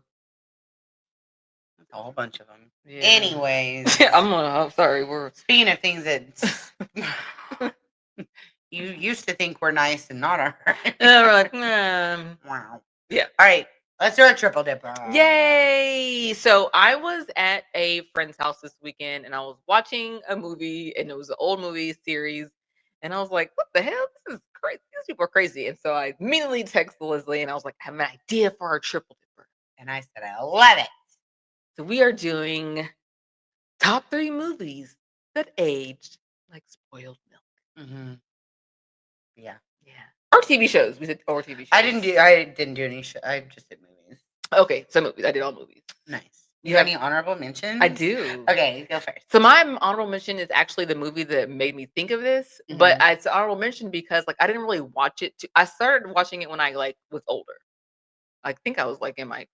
A whole bunch of them. Yeah. Anyways. I'm sorry. Speaking of things that you used to think were nice and not are. We're like, wow. Yeah. All right. Let's do a triple dipper. Yay! So I was at a friend's house this weekend, and I was watching a movie, and it was an old movie series, and I was like, what the hell? This is crazy. These people are crazy. And so I immediately texted Leslie, and I was like, I have an idea for our triple dipper. And I said, I love it. So we are doing top 3 movies that aged like spoiled milk. Mm-hmm. Yeah. Or TV shows. We said or TV shows. I didn't do any show. I just did movies. Okay, so movies. I did all movies. Nice. You have any honorable mentions? I do. Okay, go first. So my honorable mention is actually the movie that made me think of this, but it's an honorable mention because like I didn't really watch it. I started watching it when I like was older. I think I was like in my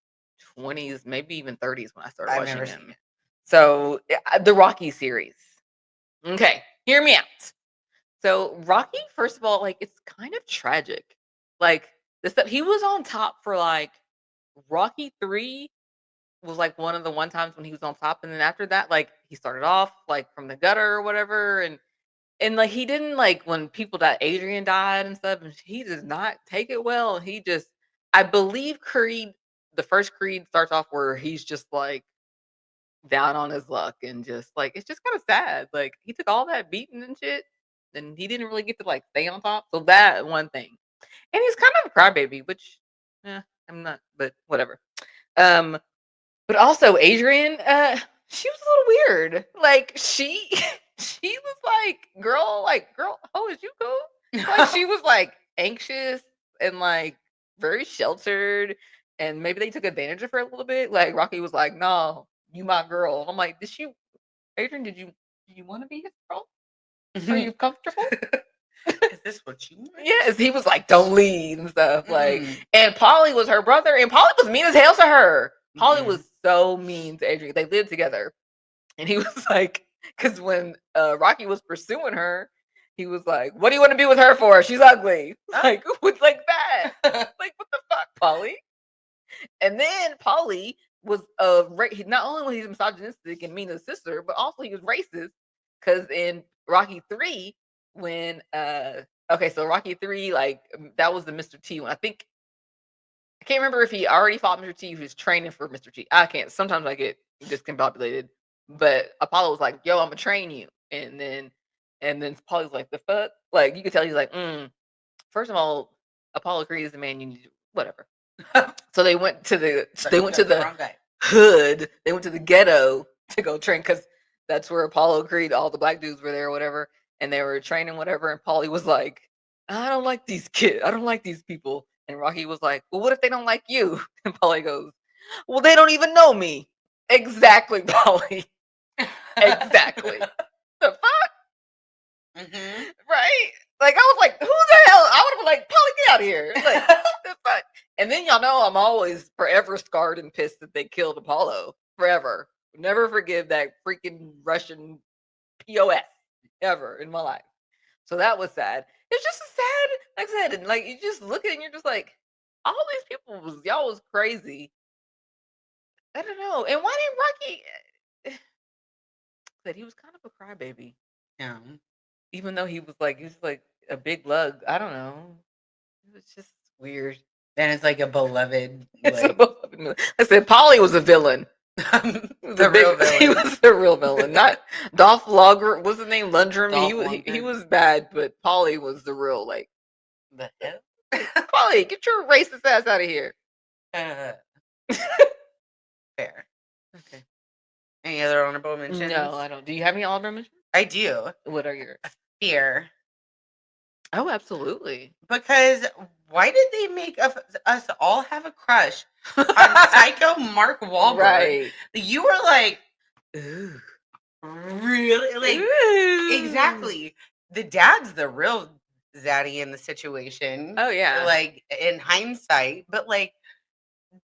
20s, maybe even 30s when I started watching it. So the Rocky series. Okay, hear me out. So Rocky, first of all, like it's kind of tragic. Like the stuff he was on top for like Rocky 3 was like one of the times when he was on top, and then after that, like he started off like from the gutter or whatever, and like he didn't like when people died, Adrian died and stuff, and he does not take it well. He just, I believe Creed, the first Creed starts off where he's just like down on his luck and just like it's just kind of sad. Like he took all that beating and shit, and he didn't really get to like stay on top. So that one thing, and he's kind of a crybaby, which I'm not, but whatever. But also Adrian, she was a little weird. Like she was like, girl, oh, is you cool? Like she was like anxious and like very sheltered, and maybe they took advantage of her a little bit. Like Rocky was like, no, you my girl. I'm like, Adrian, did you want to be his girl? Are you comfortable? Is this what you want? Yes, he was like, don't leave and stuff. Like, and Polly was her brother, and Polly was mean as hell to her. Polly was so mean to Adrian. They lived together. And he was like, because when Rocky was pursuing her, he was like, what do you want to be with her for? She's ugly. Like, like that. Like, what the fuck, Polly? And then Polly was not only was he misogynistic and mean to his sister, but also he was racist. Because in Rocky 3, when so Rocky 3, like that was the Mr. T one. I can't remember if he already fought Mr. T, he was training for Mr. T. I can't. Sometimes I get discombobulated. But Apollo was like, yo, I'm gonna train you. And then Polly's like, the fuck? Like you could tell he's like, first of all, Apollo Creed is the man you need to whatever. So they went to the hood, they went to the ghetto to go train because that's where Apollo Creed, all the black dudes were there or whatever, and they were training whatever, and Polly was like, I don't like these kids, I don't like these people. And Rocky was like, well, what if they don't like you? And Polly goes, well, they don't even know me. Exactly, Polly. Exactly. The fuck? Right? Like, I was like, who the hell? I would have been like, Polly, get out of here. Like, what the fuck? And then y'all know I'm always forever scarred and pissed that they killed Apollo. Forever. Never forgive that freaking Russian POS ever in my life. So that was sad. It's just sad, like I said, and like you just look at it and you're just like, all these people y'all was crazy. I don't know. And why didn't Rocky said he was kind of a crybaby. Yeah. Even though he was like a big lug. I don't know. It was just weird. Then it's like a beloved. I said Polly was a villain. The real villain. He was the real villain. Not Dolph Lundgren. What's his name? Lundgren. He was bad, but Polly was the real like. The hell? Polly, get your racist ass out of here. Fair. Okay. Any other honorable mentions? No, I don't. Do you have any honorable mentions? I do. What are yours? Fear. Oh, absolutely. Because why did they make us all have a crush on Psycho Mark Wahlberg? Right. You were like, ooh, really? Like, ooh. Exactly. The dad's the real zaddy in the situation. Oh, yeah. Like, in hindsight. But, like,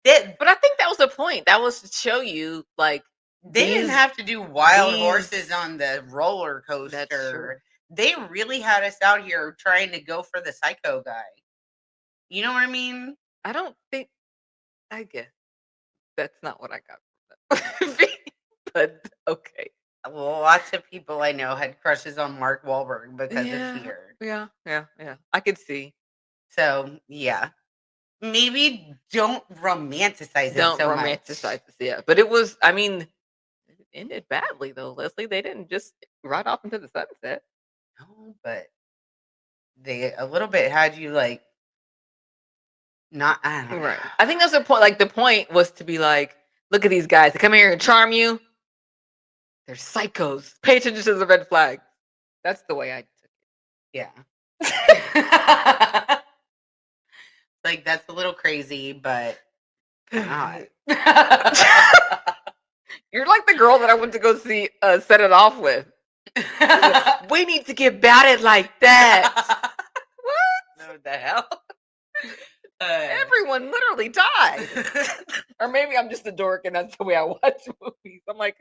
but I think that was the point. That was to show you, like, they didn't have to do wild horses on the roller coaster. That's true. They really had us out here trying to go for the psycho guy. You know what I mean? I don't think. I guess that's not what I got from that. But okay. Well, lots of people I know had crushes on Mark Wahlberg because of Fear. Yeah. I could see. So yeah, maybe don't romanticize it. Don't romanticize it. Yeah, but it was. I mean, it ended badly though, Leslie. They didn't just ride off into the sunset. No, but they a little bit had you like not. I don't know. Right. I think that's the point. Like the point was to be like, look at these guys. They come here and charm you. They're psychos. Pay attention to the red flag. That's the way I took it. Yeah. Like that's a little crazy, but not. You're like the girl that I went to go see Set It Off with. We need to get batted like that. What? No, the hell? Everyone literally died. Or maybe I'm just a dork and that's the way I watch movies. I'm like,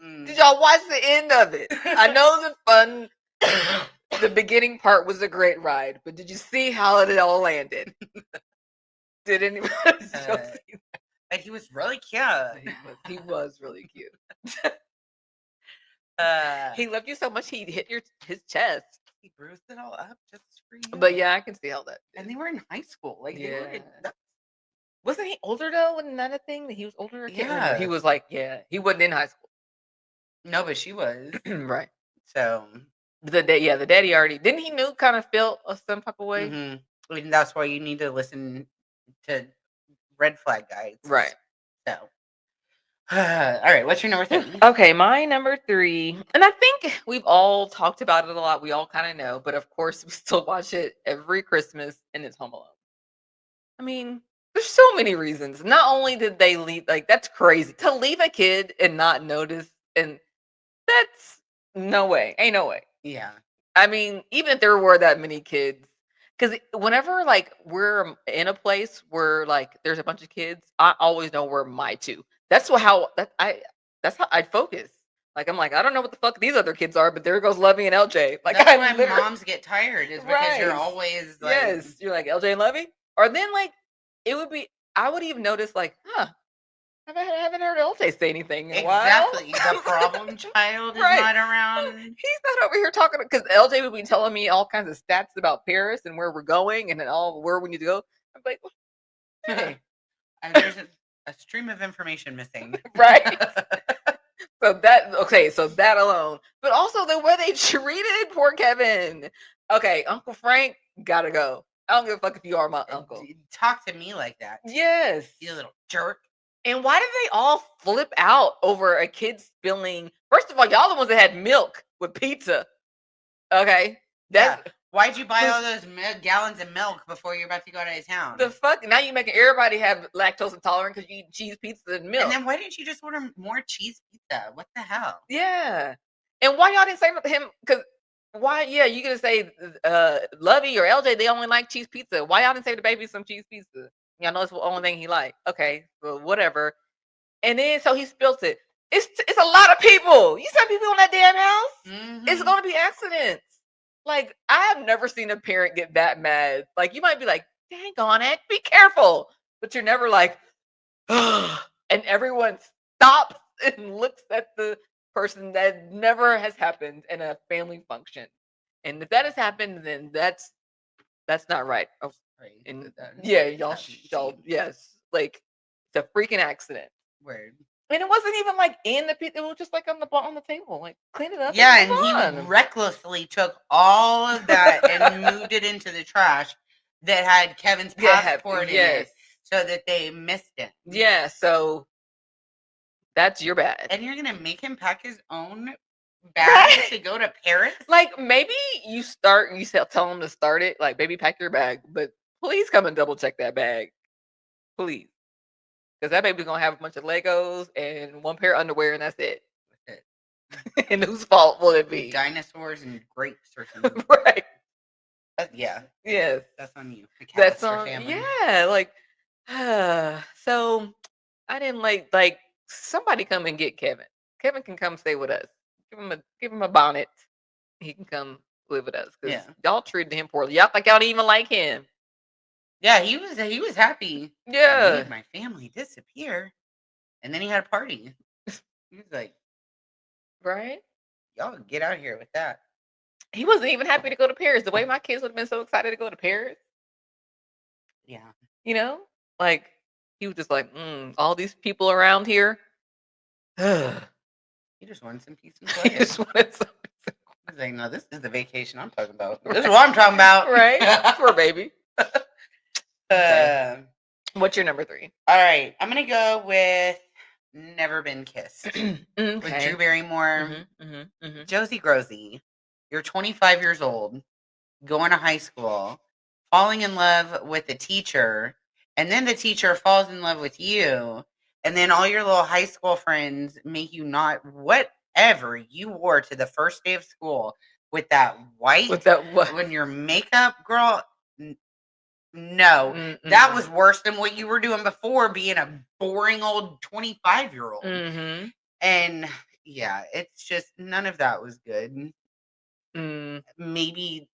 did y'all watch the end of it? I know the beginning part was a great ride, but did you see how it all landed? Did anyone see that? And he was really cute. He was really cute. He loved you so much he hit his chest. He bruised it all up just for you. But yeah, I can see how that. And they were in high school. Like they were. Wasn't he older though? Wasn't that a thing that he was older? I can't remember. He was like, he wasn't in high school. No, but she was. Right. So the daddy already didn't he knew kind of felt some type of way. Mm-hmm. And that's why you need to listen to red flag guides. Right. So. All right, what's your number 3? Okay, my number 3, and I think we've all talked about it a lot. We all kind of know, but of course we still watch it every Christmas, and it's Home Alone. I mean, there's so many reasons. Not only did they leave, like that's crazy to leave a kid and not notice, and that's no way, ain't no way. Yeah, I mean, even if there were that many kids, because whenever like we're in a place where like there's a bunch of kids, I always know where my two. That's how I'd focus. Like I'm like, I don't know what the fuck these other kids are, but there goes Lovey and LJ. Like That's I'm why literally moms get tired, is because you're right. always like, Yes, you're like LJ and Lovey, or then like it would be. I would even notice like, huh, haven't heard LJ say anything in a while. exactly. The problem child is Right. not around. He's not over here talking because LJ would be telling me all kinds of stats about Paris and where we're going and then all where we need to go. I'm like, hey. There's a stream of information missing. Right. So that alone. But also the way they treated poor Kevin. Okay, Uncle Frank, gotta go. I don't give a fuck if you are my uncle. Talk to me like that. Yes. You little jerk. And why did they all flip out over a kid spilling? First of all, y'all the ones that had milk with pizza. Okay. That's Why'd you buy all those gallons of milk before you're about to go out of town? the fuck. Now you making everybody have lactose intolerant because you eat cheese pizza and milk. And then why didn't you just order more cheese pizza? What the hell? Yeah. And why y'all didn't say to him? Because why? Yeah, you gonna say Lovey or LJ? They only like cheese pizza. Why y'all didn't say the baby some cheese pizza? Y'all know it's the only thing he liked. Okay, well whatever. And then so he spilt it. It's a lot of people. You said people in that damn house. It's gonna be accidents. Like I have never seen a parent get that mad. Like you might be like, "Dang on it, be careful," but you're never like, "Ugh," and everyone stops and looks at the person. That never has happened in a family function. And if that has happened, then that's not right. Oh, and yeah, y'all, yes, like it's a freaking accident. Weird. And it wasn't even like in the pizza; it was just like on the table. Like clean it up. Yeah, and he recklessly took all of that and moved it into the trash that had Kevin's passport in it, so that they missed it. Yeah, so that's your bad. And you're gonna make him pack his own bag to go to Paris? Like maybe you tell him to start it. Like, baby, pack your bag, but please come and double check that bag, please, because that baby's gonna have a bunch of Legos and one pair of underwear, and that's it. And whose fault will it be? Dinosaurs and grapes or something. Right. Yeah. Yes. That's on you. That's on. Yeah. Like, so I didn't like somebody come and get Kevin. Kevin can come stay with us. Give him a bonnet. He can come live with us because y'all treated him poorly. Y'all like y'all didn't even like him. Yeah, he was happy. Yeah. I made my family disappear, and then he had a party. He was like, right? Y'all get out of here with that. He wasn't even happy to go to Paris. The way my kids would have been so excited to go to Paris. Yeah. You know? Like, he was just like, all these people around here. He just wanted some peace and quiet. He just wanted some peace. He's like, no, this is the vacation I'm talking about. This is what I'm talking about. Right? Poor baby. What's your number 3? All right. I'm going to go with Never Been Kissed. With Drew Barrymore. Josie Grosey. You're 25 years old, going to high school, falling in love with a teacher, and then the teacher falls in love with you, and then all your little high school friends make you not whatever you wore to the first day of school with that white, when your makeup, girl. No, that was worse than what you were doing before, being a boring old 25-year-old. And yeah, it's just none of that was good. Maybe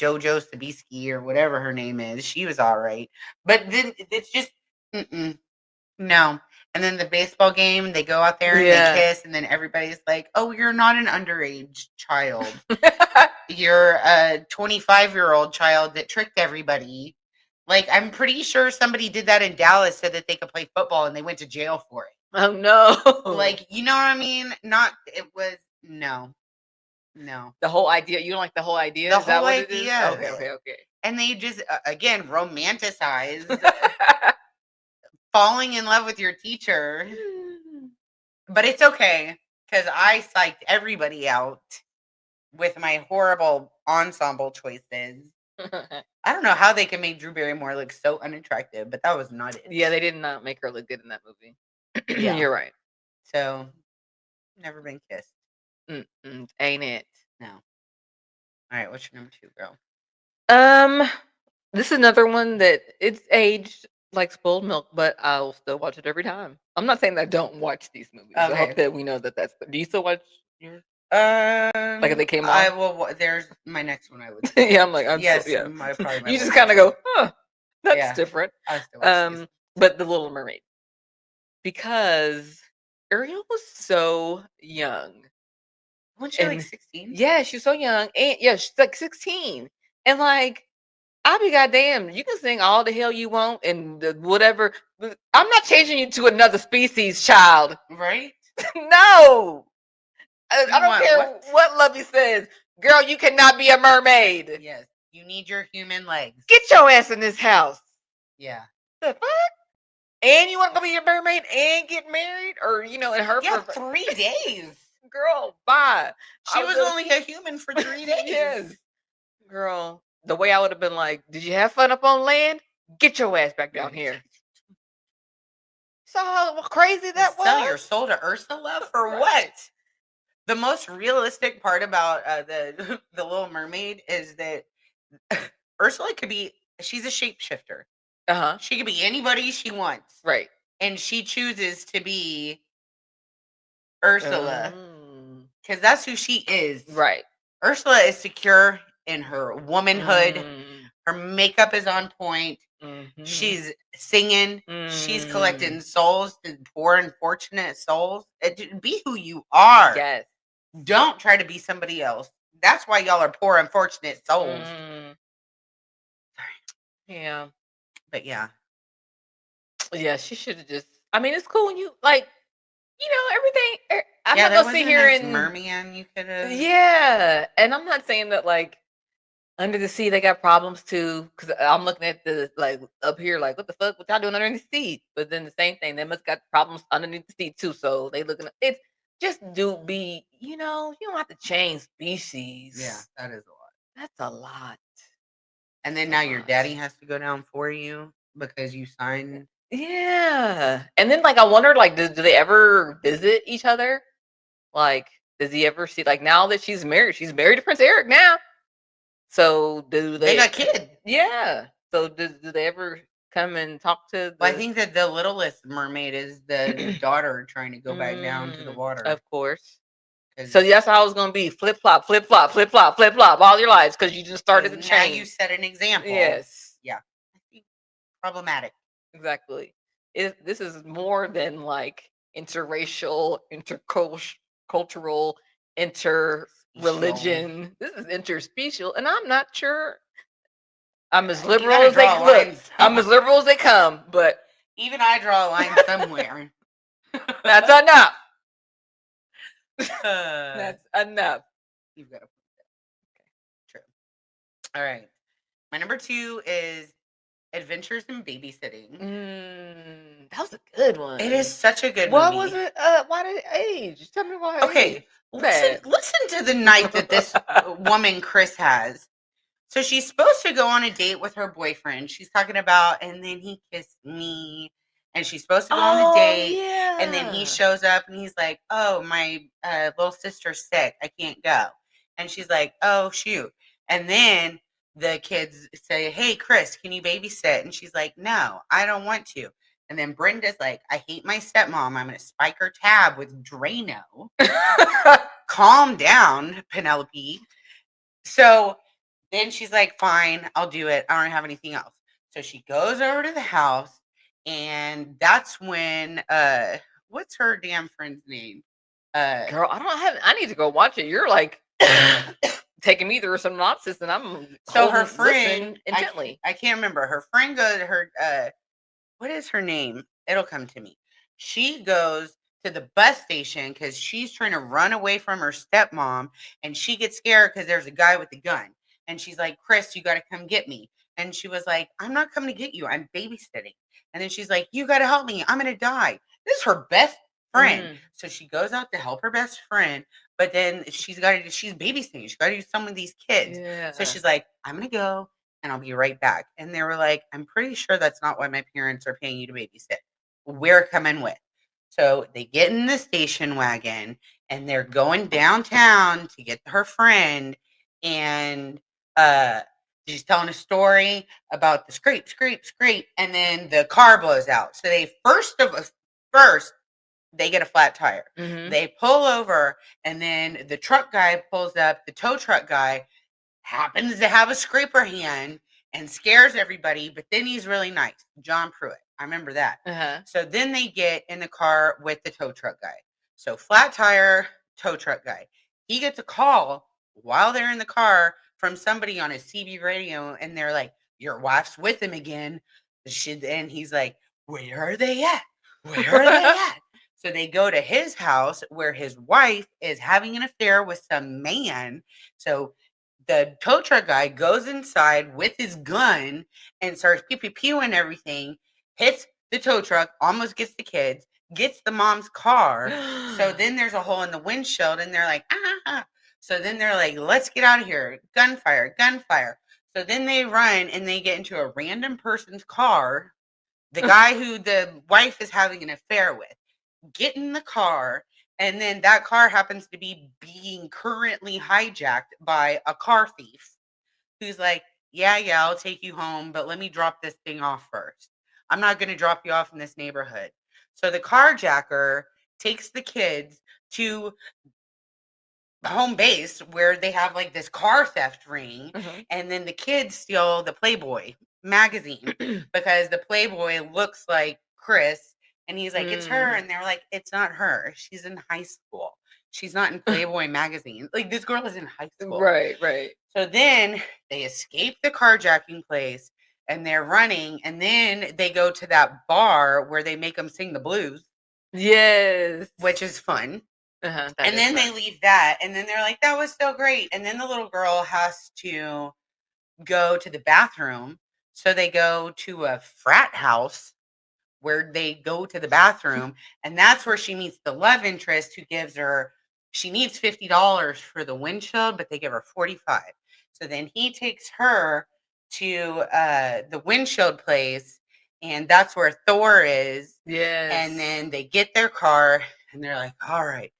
JoJo Sabisky or whatever her name is, she was all right, but then it's just no. And then the baseball game, they go out there and they kiss, and then everybody's like, "Oh, you're not an underage child. You're a 25-year-old child that tricked everybody." Like, I'm pretty sure somebody did that in Dallas so that they could play football, and they went to jail for it. Oh no! Like, you know what I mean? No. The whole idea. You don't like the whole idea? The is that whole what idea. It is? Okay. And they just again romanticize falling in love with your teacher. But it's okay, because I psyched everybody out with my horrible ensemble choices. I don't know how they can make Drew Barrymore look so unattractive, but that was not it. Yeah, they did not make her look good in that movie. Yeah. You're right. So, Never Been Kissed. Ain't it? No. All All right, what's your number 2, girl? This is another one that it's aged like spoiled milk, but I'll still watch it every time. I'm not saying that I don't watch these movies. I hope that we know that that's. Do you still watch yours? Like if they came I on? will. There's my next one. I would. Yeah, I'm like, yes, yeah. probably my You just last kind of one. go, huh? That's Yeah. different. I still watch these. But The Little Mermaid, because Ariel was so young. Wasn't she like 16? Yeah, she was so young, and yeah, she's like 16, and like, I'll be goddamn. You can sing all the hell you want and whatever. But I'm not changing you to another species, child. Right? No. I don't care what Lovey says. Girl, you cannot be a mermaid. Yes. You need your human legs. Get your ass in this house. Yeah. The fuck? And you want to be a mermaid and get married? Or, in her for 3 days. Girl, bye. She was only a human for 3 days. Yes. Girl, the way I would have been like, did you have fun up on land? Get your ass back down here. So how crazy that was? Sell your soul to Ursula for what? The most realistic part about the Little Mermaid is that Ursula she's a shapeshifter. Uh-huh. She could be anybody she wants. Right. And she chooses to be Ursula. Because that's who she is. Right. Ursula is secure in her womanhood. Her makeup is on point. She's singing. She's collecting souls to poor and fortunate souls. Be who you are. Yes. Don't try to be somebody else. That's why y'all are poor, unfortunate souls. Sorry. Yeah. But yeah. Yeah, she should have just. I mean, it's cool when you everything. I'm not gonna sit here and merman. You could have. Yeah, and I'm not saying that like under the sea they got problems too, because I'm looking at the like up here like what the fuck what y'all doing underneath the sea, but then the same thing they must got problems underneath the sea too. So they looking at it's just you don't have to change species. Yeah, that is a lot. That's a lot. And then now your daddy has to go down for you because you signed. Yeah. And then like I wonder like do they ever visit each other? Like does he ever see like now that she's married to Prince Eric now? So do they got kids. Yeah. So do they ever come and talk to I think that the littlest mermaid is the daughter trying to go back down to the water. Of course. So that's how it's gonna be. Flip flop, flip flop, flip flop, flip flop all your lives because you just started the chain. Now you set an example. Yes. Yeah. Problematic. Exactly. This is more than like interracial, intercultural, interreligion. This is interspecial, and I'm not sure. I'm as liberal as they look. I'm as liberal as they come, but even I draw a line somewhere. That's enough. That's enough. You've got to put that. Okay. True. All right. My number 2 is Adventures in Babysitting. That was a good one. It is such a good movie. Why was it? Why did it age? Tell me why. Okay. Listen to the night that this woman, Chris, has. So she's supposed to go on a date with her boyfriend. She's talking about, and then he kissed me. And she's supposed to go on the date. Yeah. And then he shows up and he's like, oh, my little sister's sick. I can't go. And she's like, oh, shoot. And then the kids say, hey, Chris, can you babysit? And she's like, no, I don't want to. And then Brenda's like, I hate my stepmom. I'm going to spike her tab with Drano. Calm down, Penelope. So then she's like, fine, I'll do it. I don't have anything else. So she goes over to the house. And that's when, what's her damn friend's name? Girl, I need to go watch it. You're like taking me through some synopsis, and I'm so her friend intently. I can't remember. Her friend goes what is her name? It'll come to me. She goes to the bus station because she's trying to run away from her stepmom, and she gets scared because there's a guy with a gun. And she's like, Chris, you got to come get me. And she was like, I'm not coming to get you. I'm babysitting. And then she's like, you got to help me. I'm going to die. This is her best friend. So she goes out to help her best friend. But then she's babysitting. She's got to do some of these kids. Yeah. So she's like, I'm going to go and I'll be right back. And they were like, I'm pretty sure that's not why my parents are paying you to babysit. We're coming with. So they get in the station wagon and they're going downtown to get her friend. and she's telling a story about the scrape, and then the car blows out. So they first they get a flat tire. They pull over, and then the truck guy pulls up. The tow truck guy happens to have a scraper hand and scares everybody, but then he's really nice. John Pruitt. I remember that. So then they get in the car with the tow truck guy. So flat tire, tow truck guy. He gets a call while they're in the car from somebody on his CB radio, and they're like, "Your wife's with him again." And he's like, "Where are they at? Where are they at?" So they go to his house where his wife is having an affair with some man. So the tow truck guy goes inside with his gun and starts pew pew pewing everything, hits the tow truck, almost gets the kids, gets the mom's car. So then there's a hole in the windshield, and they're like, ah. So then they're like, let's get out of here. Gunfire, gunfire. So then they run and they get into a random person's car, the guy who the wife is having an affair with. Get in the car, and then that car happens to be being currently hijacked by a car thief who's like, yeah, I'll take you home, but let me drop this thing off first. I'm not going to drop you off in this neighborhood. So the carjacker takes the kids to home base where they have like this car theft ring, and then the kids steal the Playboy magazine because the Playboy looks like Chris. And he's like, it's her. And they're like, it's not her. She's in high school. She's not in Playboy magazine. Like, this girl is in high school. Right. So then they escape the carjacking place and they're running. And then they go to that bar where they make them sing the blues. Yes. Which is fun. And then they leave that. And then they're like, that was so great. And then the little girl has to go to the bathroom. So they go to a frat house where they go to the bathroom, and that's where she meets the love interest who gives her, she needs $50 for the windshield, but they give her 45. So then he takes her to the windshield place, and that's where Thor is. Yes. And then they get their car, and they're like, all right,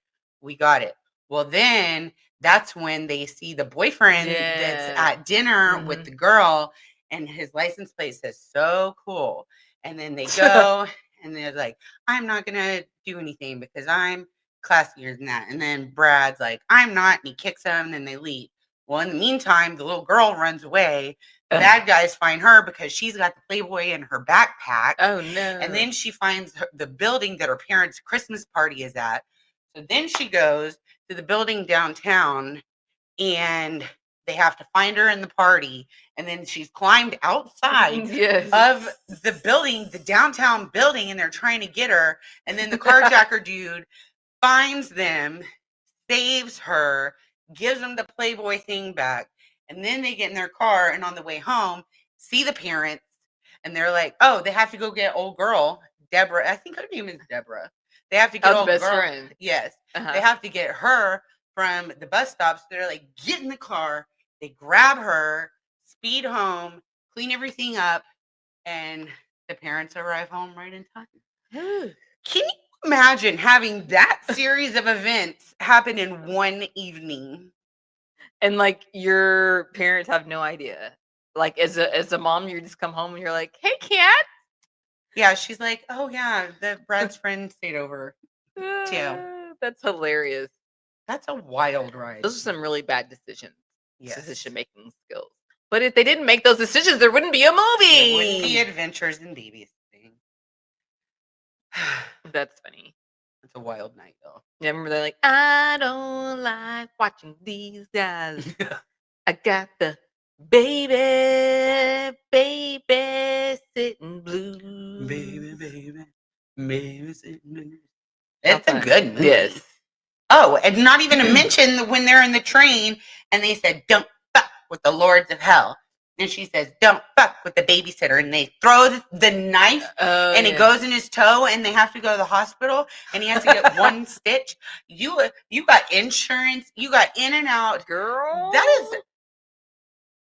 we got it. Well, then that's when they see the boyfriend that's at dinner with the girl, and his license plate says, so cool. And then they go and they're like, I'm not going to do anything because I'm classier than that. And then Brad's like, I'm not. And he kicks them and then they leave. Well, in the meantime, the little girl runs away. The bad guys find her because she's got the Playboy in her backpack. Oh, no. And then she finds the building that her parents' Christmas party is at. So then she goes to the building downtown, and they have to find her in the party, and then she's climbed outside of the building, the downtown building, and they're trying to get her. And then the carjacker dude finds them, saves her, gives them the Playboy thing back, and then they get in their car, and on the way home, see the parents, and they're like, oh, they have to go get old girl, Deborah. I think her name is Deborah. They have to get old best girl. Friend. Yes. They have to get her from the bus stop. So they're like, get in the car. They grab her, speed home, clean everything up, and the parents arrive home right in time. Can you imagine having that series of events happen in one evening? And like your parents have no idea. Like as a mom, you just come home and you're like, hey, cat. Yeah, she's like, oh yeah, Brad's friend stayed over too. That's hilarious. That's a wild ride. Those are some really bad decisions. Yes. Decision-making skills. But if they didn't make those decisions, there wouldn't be a movie. It wouldn't be Adventures in Babysitting. That's funny. It's a wild night, though. Yeah, remember they're like, I don't like watching these guys. I got the baby sitting blues. Baby sitting blues. It's a good movie. Yes. Oh, and not even to mention when they're in the train and they said, don't fuck with the lords of hell. And she says, don't fuck with the babysitter. And they throw the knife and it goes in his toe and they have to go to the hospital and he has to get one stitch. You got insurance. You got in and out. Girl. That is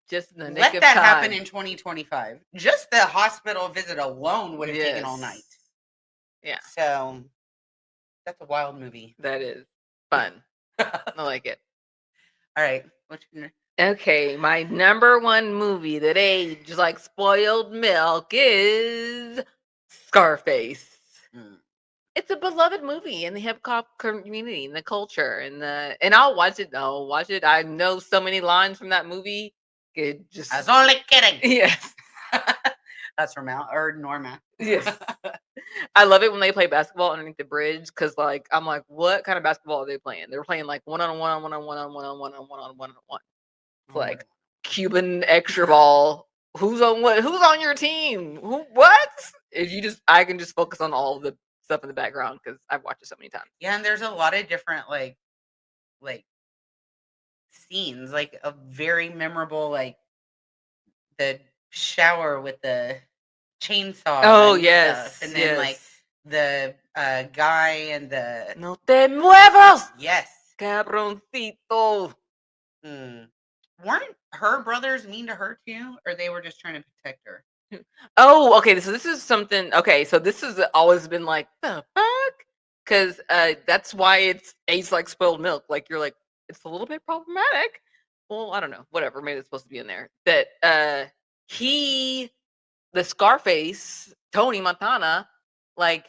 just in the nick let of that time. happen in 2025. Just the hospital visit alone would have taken all night. Yeah. So that's a wild movie. That is fun. I like it. All right. Okay, my number one movie that aged like spoiled milk is Scarface. It's a beloved movie in the hip hop community, in the culture, and I'll watch it. I'll watch it. I know so many lines from that movie. It just I was only kidding. yes. That's Ramelle or Norma. Yes. I love it when they play basketball underneath the bridge because, like, I'm like, what kind of basketball are they playing? They're playing like one on one, one on one on one on one on one on one on one. It's like Cuban extra ball. Who's on what? Who's on your team? Who? What? If you just, I can just focus on all the stuff in the background because I've watched it so many times. Yeah, and there's a lot of different like scenes, like a very memorable, like the shower with the chainsaw. Oh and yes, stuff. And then like the guy and the no te muevas. Yes, cabroncito. Weren't her brothers mean to her too, or they were just trying to protect her? Oh, okay. So this is something. Okay, so this has always been like the fuck, because that's why it's aged like spoiled milk. Like you're like, it's a little bit problematic. Well, I don't know. Whatever. Maybe it's supposed to be in there. That the Scarface, Tony Montana, like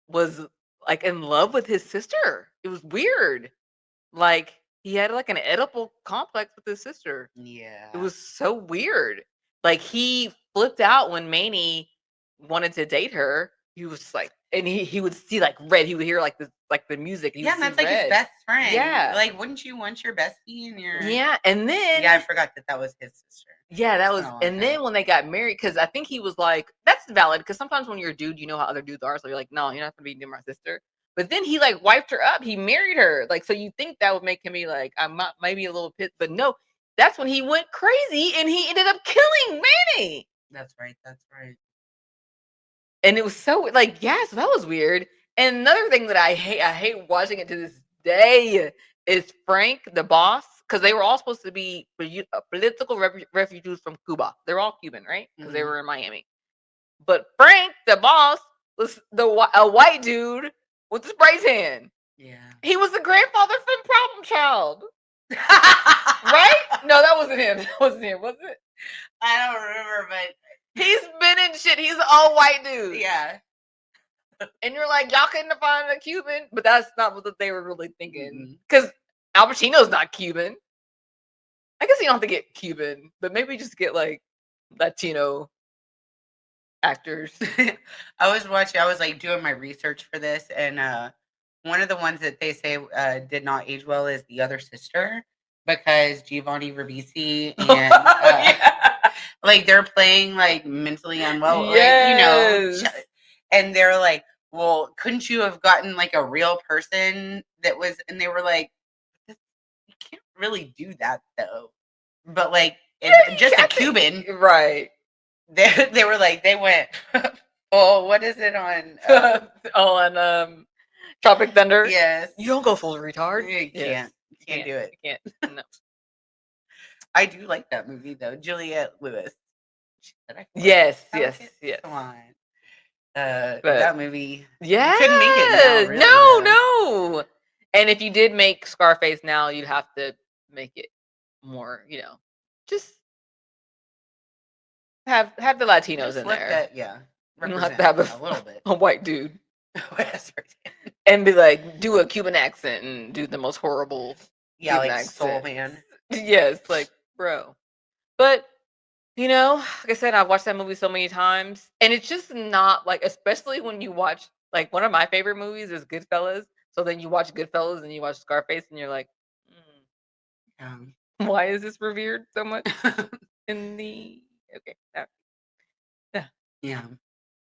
was like in love with his sister. It was weird. Like he had like an Oedipal complex with his sister. Yeah, it was so weird. Like he flipped out when Manny wanted to date her. He was like, and he would see like red. He would hear like the music. Yeah, and that's like his best friend. Yeah, like wouldn't you want your bestie and your and then I forgot that was his sister. Yeah, that was, and then when they got married, because I think he was like, that's valid, because sometimes when you're a dude, you know how other dudes are, so you're like, no, you're not gonna be near my sister. But then he like wiped her up. He married her, like, so you think that would make him be like, I'm not maybe a little pissed, but no, that's when he went crazy and he ended up killing Manny. That's right. And it was so like, yeah, so that was weird. And another thing that I hate watching it to this day is Frank, the boss, because they were all supposed to be political refugees from Cuba. They're all Cuban, right? Because they were in Miami. But Frank, the boss, was a white dude with the spray tan. Yeah. He was the grandfather from Problem Child. Right? No, that wasn't him. That wasn't him, was it? I don't remember, but he's been in shit. He's an all white dude. Yeah. And you're like, y'all couldn't find a Cuban, but that's not what they were really thinking. Because Al Pacino's not Cuban. I guess you don't have to get Cuban, but maybe just get like Latino actors. I was like doing my research for this, and one of the ones that they say did not age well is the other sister, because Giovanni Ribisi and like they're playing like mentally unwell, yes. like, and they're like, well, couldn't you have gotten like a real person that was, and they were like, you can't really do that though, but like just a Cuban, right? They were like, they went, oh, what is it on? On Tropic Thunder. Yes, you don't go full retard. You can't. You can't do it. You can't. No. I do like that movie though. Juliette Lewis. Yes. Come on. That movie. Yeah. You couldn't make it now, really, no. And if you did make Scarface now, you'd have to make it more, just have the Latinos just in there. You don't have to have a little bit a white dude. And be like, do a Cuban accent and do the most horrible Cuban like accent. Soul Man. Yes, like, bro. But like I said, I've watched that movie so many times, and it's just not like, especially when you watch, like, one of my favorite movies is Goodfellas. So then you watch Goodfellas and you watch Scarface, and you're like, why is this revered so much in the Yeah.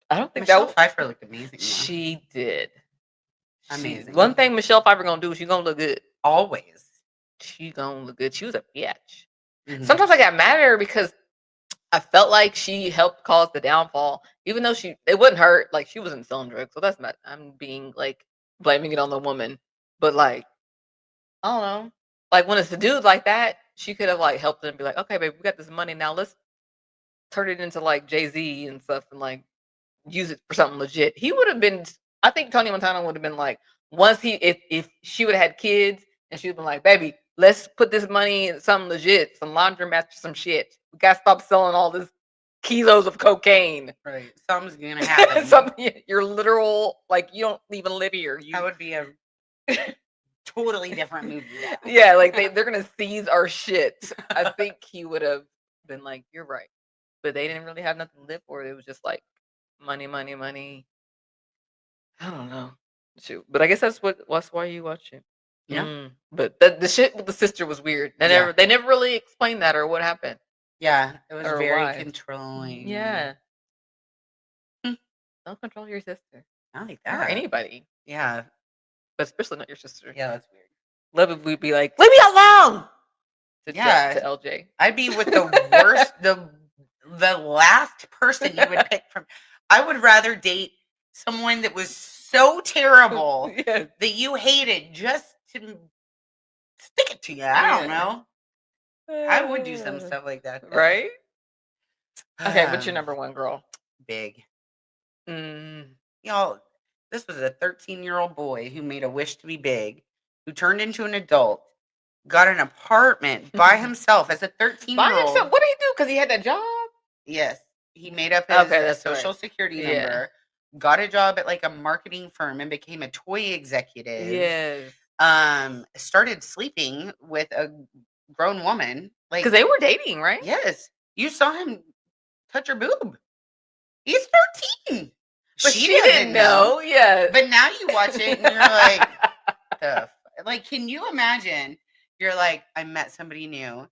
I don't think Michelle Pfeiffer looked amazing. She did. Amazing. One thing Michelle Pfeiffer gonna do, she's gonna look good. Always. She gonna look good. She was a bitch. Sometimes I got mad at her because I felt like she helped cause the downfall, even though it wouldn't hurt. Like, she wasn't selling drugs, so that's not. I'm being like blaming it on the woman, but like, I don't know. Like, when it's a dude like that, she could have like helped him and be like, okay, babe, we got this money now. Let's turn it into like Jay-Z and stuff, and like use it for something legit. He would have been. I think Tony Montana would have been like, once if she would have had kids, and she would have been like, baby, let's put this money in something legit, some laundromats or some shit. We gotta stop selling all this kilos of cocaine. Right. Something's gonna happen. You're literal, like, you don't even live here. That would be a totally different movie. Yeah, like they're gonna seize our shit. I think he would have been like, "You're right," but they didn't really have nothing to live for. It was just like money, money, money. I don't know, shoot. But I guess that's why you watch it. Yeah. But the shit with the sister was weird. They never really explained that or what happened. Yeah, it was Or very why. controlling. Yeah. Don't control your sister I like or that. anybody, Yeah. but especially not your sister. Yeah, that's weird. Love if we'd be like, "Leave me alone." To LJ. I'd be with the worst, the last person you would pick from. I would rather date someone that was so terrible Yeah. that you hated just to stick it to you. I don't know. I would do some stuff like that. Though. Right? Okay, what's your number one, girl? Big. Y'all, this was a 13-year-old boy who made a wish to be big, who turned into an adult, got an apartment by himself as a 13-year-old. By himself? What did he do? Because he had that job? Yes. He made up his social security number, got a job at like a marketing firm and became a toy executive. Yes. Started sleeping with a grown woman. Like, because they were dating, right? Yes. You saw him touch her boob. He's 13. But she didn't know. Yeah. But now you watch it and you're like, like, can you imagine? You're like, I met somebody new.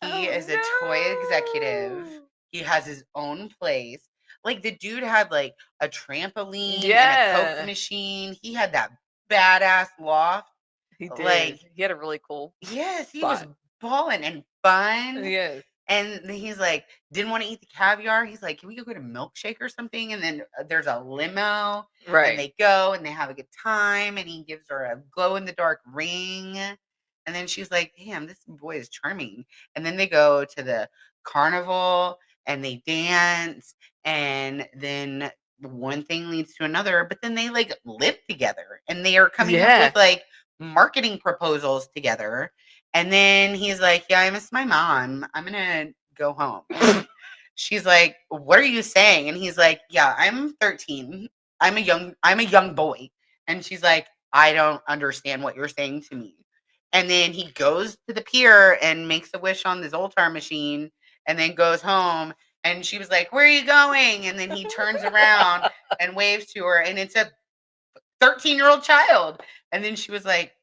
He is a toy executive. He has his own place. Like, the dude had like a trampoline and a Coke machine. He had that badass loft. He did. Like, he had a really cool. Yes, he was balling and fun. Yes. And he's like, didn't want to eat the caviar. He's like, can we go get a milkshake or something? And then there's a limo. Right. And they go and they have a good time. And he gives her a glow in the dark ring. And then she's like, damn, this boy is charming. And then they go to the carnival and they dance. And then one thing leads to another. But then they like live together. And they are coming up with like marketing proposals together. And then he's like, yeah, I miss my mom. I'm going to go home. She's like, what are you saying? And he's like, yeah, I'm 13. I'm a young boy. And she's like, I don't understand what you're saying to me. And then he goes to the pier and makes a wish on the Zoltar machine and then goes home. And she was like, where are you going? And then he turns around and waves to her. And it's a 13-year-old child. And then she was like,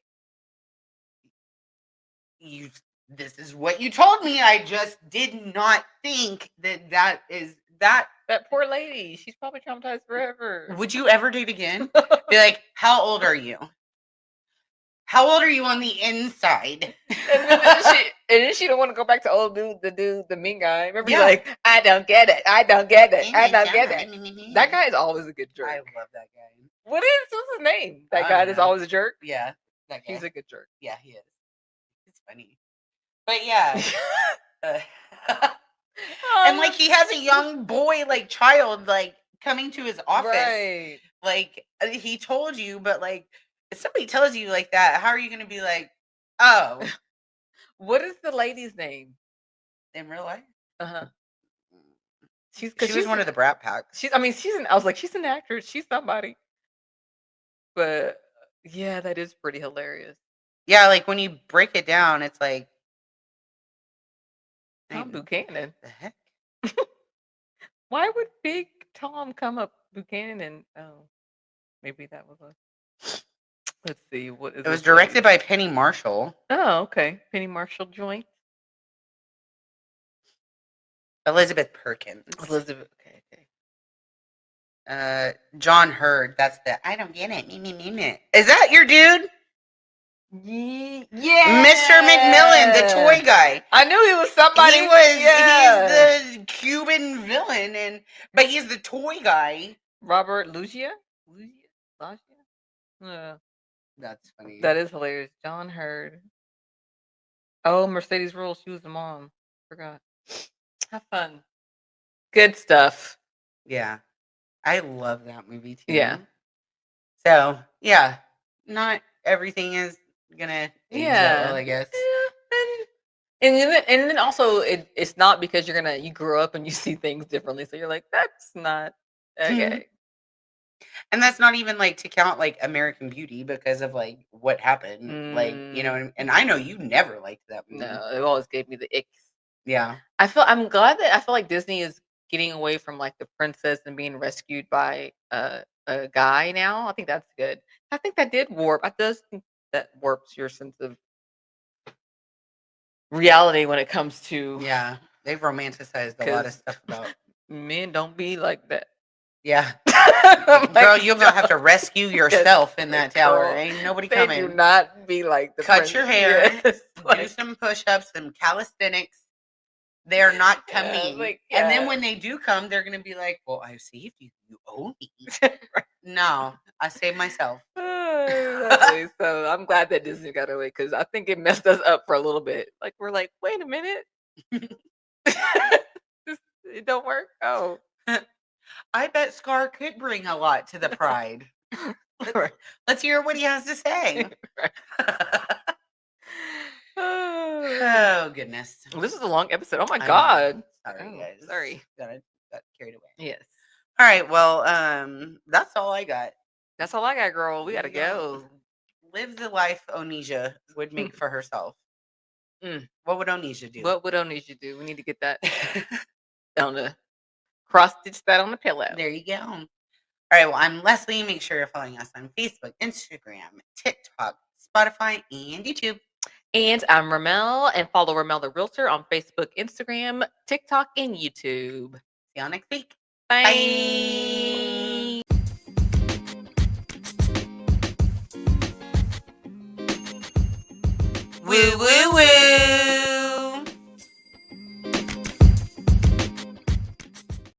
this is what you told me. I just did not think that is that poor lady. She's probably traumatized forever. Would you ever date again? Be like, how old are you? How old are you on the inside? and then she don't want to go back to the mean guy. Remember, you're like, I don't get it. I don't get it. I don't get it. That guy is always a good jerk. I love that guy. What's his name? That guy is always a jerk? Yeah. That guy. He's a good jerk. Yeah, he is. It's funny. But yeah. And like he has a young boy, like child, like coming to his office. Right. Like he told you, but like if somebody tells you like that, how are you gonna be like, oh? What is the lady's name? In real life? Uh-huh. She was one of the Brat Packs. I was like, she's an actress. She's somebody. But yeah, that is pretty hilarious. Yeah, like when you break it down, it's like Tom Buchanan. The heck? Why would Big Tom come up Buchanan and maybe that was let's see, what is it? Was directed by Penny Marshall. Oh, okay. Penny Marshall joint. Elizabeth Perkins. Okay. John Hurd. That's the I don't get it. Me. Is that your dude? Yeah. Mr. McMillan, the toy guy. I knew he was somebody. He's the Cuban villain, but he's the toy guy. Robert Loggia? Yeah. That's funny. That is hilarious. John Hurd. Oh, Mercedes Rules. She was the mom. Forgot. Have fun. Good stuff. Yeah. I love that movie too. Yeah. So, yeah. Not everything is gonna age well, I guess. And then also it's not because you grow up and you see things differently, so you're like, that's not okay. And that's not even like to count like American Beauty because of like what happened. Like, you know, and I know you never liked that movie. No, it always gave me the ick. Yeah. I'm glad that I feel like Disney is getting away from like the princess and being rescued by a guy now. I think that's good. I think that did warp. I does think that warps your sense of reality when it comes to Yeah. They've romanticized a lot of stuff about men don't be like that. Yeah. Like, girl, you're gonna have to rescue yourself in that tower. girl, Ain't nobody they coming. do not be like the Cut your hair, Yes, do some push-ups, some calisthenics. They're not coming. And then when they do come, they're gonna be like, well, I saved you. You owe me. No, I saved myself. Exactly. So I'm glad that Disney got away because I think it messed us up for a little bit. Like we're like, wait a minute. It don't work. Oh. I bet Scar could bring a lot to the pride. Let's hear what he has to say. Oh goodness. Well, this is a long episode. Oh my god. Sorry, guys. Sorry. Got carried away. Yes. All right. Well, that's all I got. That's all I got, girl. We gotta go. Live the life Onijah would make for herself. What would Onijah do? What would Onijah do? We need to get that on the cross-stitch that on the pillow. There you go. All right. Well, I'm Leslie. Make sure you're following us on Facebook, Instagram, TikTok, Spotify, and YouTube. And I'm Ramelle, and follow Ramelle the Realtor on Facebook, Instagram, TikTok, and YouTube. See y'all next week. Bye. Woo, woo, woo.